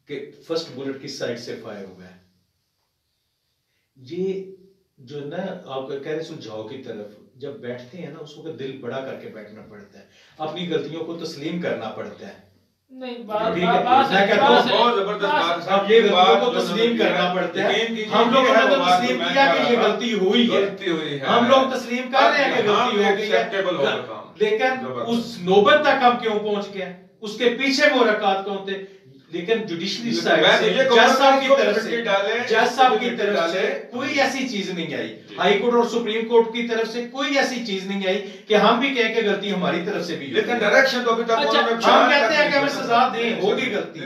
कि फर्स्ट बुलेट किस साइड से फायर हुआ है। ये जो ना आप कह रहे सुलझाव की तरफ जब बैठते हैं ना, उसको दिल बड़ा करके बैठना पड़ता है, अपनी गलतियों को तस्लीम करना पड़ता है। नहीं, बहुत जबरदस्त बात, अब ये गलतियों को तस्लीम करना पड़ता है। हम लोगों ने तो तस्लीम किया कि ये गलती हुई है, हम लोग तस्लीम कर रहे हैं कि गलती हो गई है, लेकिन उस नौबत तक हम क्यों पहुंच गए, उसके पीछे मुहर्रिकात कौन थे? लेकिन जुडिशरी साइड से जज साहब की तरफ से कोई ऐसी चीज नहीं आई, हाई कोर्ट और सुप्रीम कोर्ट की तरफ से कोई ऐसी चीज नहीं आई कि हम भी कह के गलती हमारी तरफ से भी, लेकिन डायरेक्शन तो अभी तक हम कहते हैं कि हमें सजा दें, होगी गलती।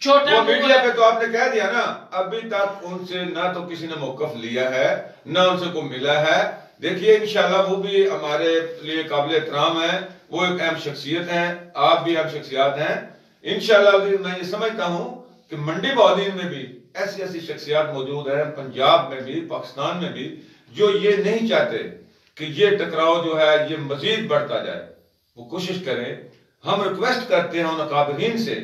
छोटा मीडिया पे तो आपने कह दिया ना, अभी तक उनसे ना तो किसी ने मौकफ लिया है, ना उनसे को मिला है। देखिए इंशाल्लाह वो भी हमारे लिए काबिल एहतराम है, वो एक अहम शख्सियत है, आप भी अहम शख्सियात हैं। इंशाल्लाह मैं ये समझता हूँ कि मंडी बहादीन में भी ऐसी ऐसी शख्सियात मौजूद है, पंजाब में भी, पाकिस्तान में भी, जो ये नहीं चाहते कि ये टकराव जो है ये मजीद बढ़ता जाए, वो कोशिश करें। हम रिक्वेस्ट करते हैं उन काबिलीन से,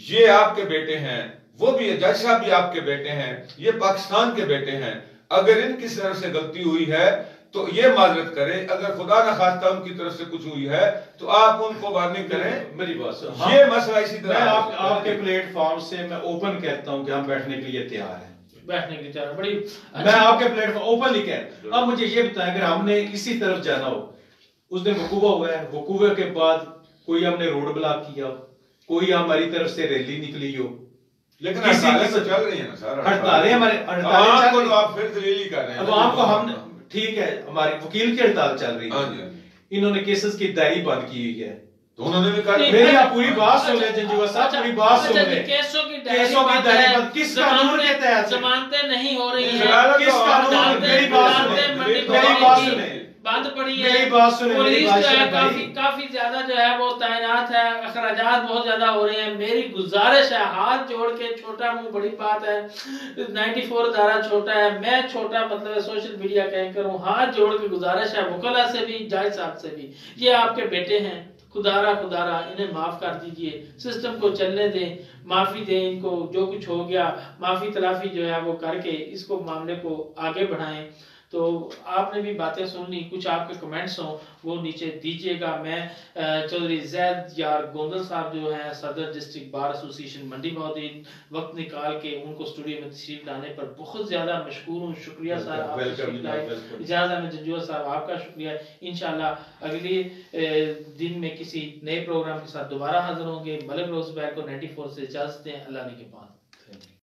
ये आपके बेटे हैं, वो भी जज साहब भी आपके बेटे हैं, ये पाकिस्तान के बेटे हैं, अगर इनकी तरफ से गलती हुई है तो ये माजरत करें, अगर खुदा न खास्ता उनकी तरफ से कुछ हुई है तो आप उनको वार्निंग करें। मेरी बात सुन, ये मसला इसी तरह आपके प्लेटफॉर्म से मैं ओपन कहता हूं कि हम बैठने के लिए तैयार हैं, बैठने की तैयार बड़ी मैं आपके प्लेटफॉर्म ओपनली कह। अब मुझे ये बताएं, अगर हमने इसी तरफ जाना हो, उस दिन वकूवा हुआ है, वकूवे के बाद कोई हमने रोड ब्लॉक किया, कोई हमारी तरफ से रैली निकली हो, लेकिन हड़तालें तो चल रही है ना सर, हड़तालें हमारे हड़तालें आप फिर दलील कर रहे हैं। अब आपको हम ठीक है, हमारी वकील की हड़ताल चल रही है, इन्होंने केसेस की दायरी बंद की हुई है, तो उन्होंने भी कहा मेरी आप पूरी बात सुन ले जंजुआ साहब, पूरी बात सुन ले। केसों की दायरी बंद किस कानून के तहत? जमानतें नहीं हो रही हैं, किस कानून? मेरी बात सुने, बंद पड़ी है, मेरी बात सुने, पुलिस मेरी बात जो है सुने काफी ज्यादा जो है वो तैनात है, अखराजात बहुत ज्यादा हो रहे हैं। मेरी गुजारिश है, हाथ जोड़ के, छोटा मुंह बड़ी बात है, 94 धारा छोटा है, मैं छोटा मतलब सोशल मीडिया का एंकर हूँ, हाथ जोड़ के गुजारिश है वकला से भी, जज साहब से भी, ये आपके बेटे हैं, खुदारा इन्हें माफ कर दीजिए, सिस्टम को चलने दें, माफी दें इनको, जो कुछ हो गया माफी तलाफी जो है वो करके इसको मामले को आगे बढ़ाएं। तो आपने भी बातें सुन ली, कुछ आपके कमेंट्स हों वो नीचे दीजिएगा। मैं चौधरी जैद यार गोंदल साहब जो हैं सदर डिस्ट्रिक्ट बार एसोसिएशन मंडी महोदय, वक्त निकाल के उनको स्टूडियो में तशरीफ लाने पर बहुत ज्यादा मशकूर हूँ। शुक्रिया सर, आप इजाज़त अहमद जंजूआ साहब आपका शुक्रिया। इंशाल्लाह अगले दिन में किसी नए प्रोग्राम के साथ दोबारा हाजिर होंगे। मलिक रोज़बैर को 94 से इजाजत दें। अल्लाह ने के बाद।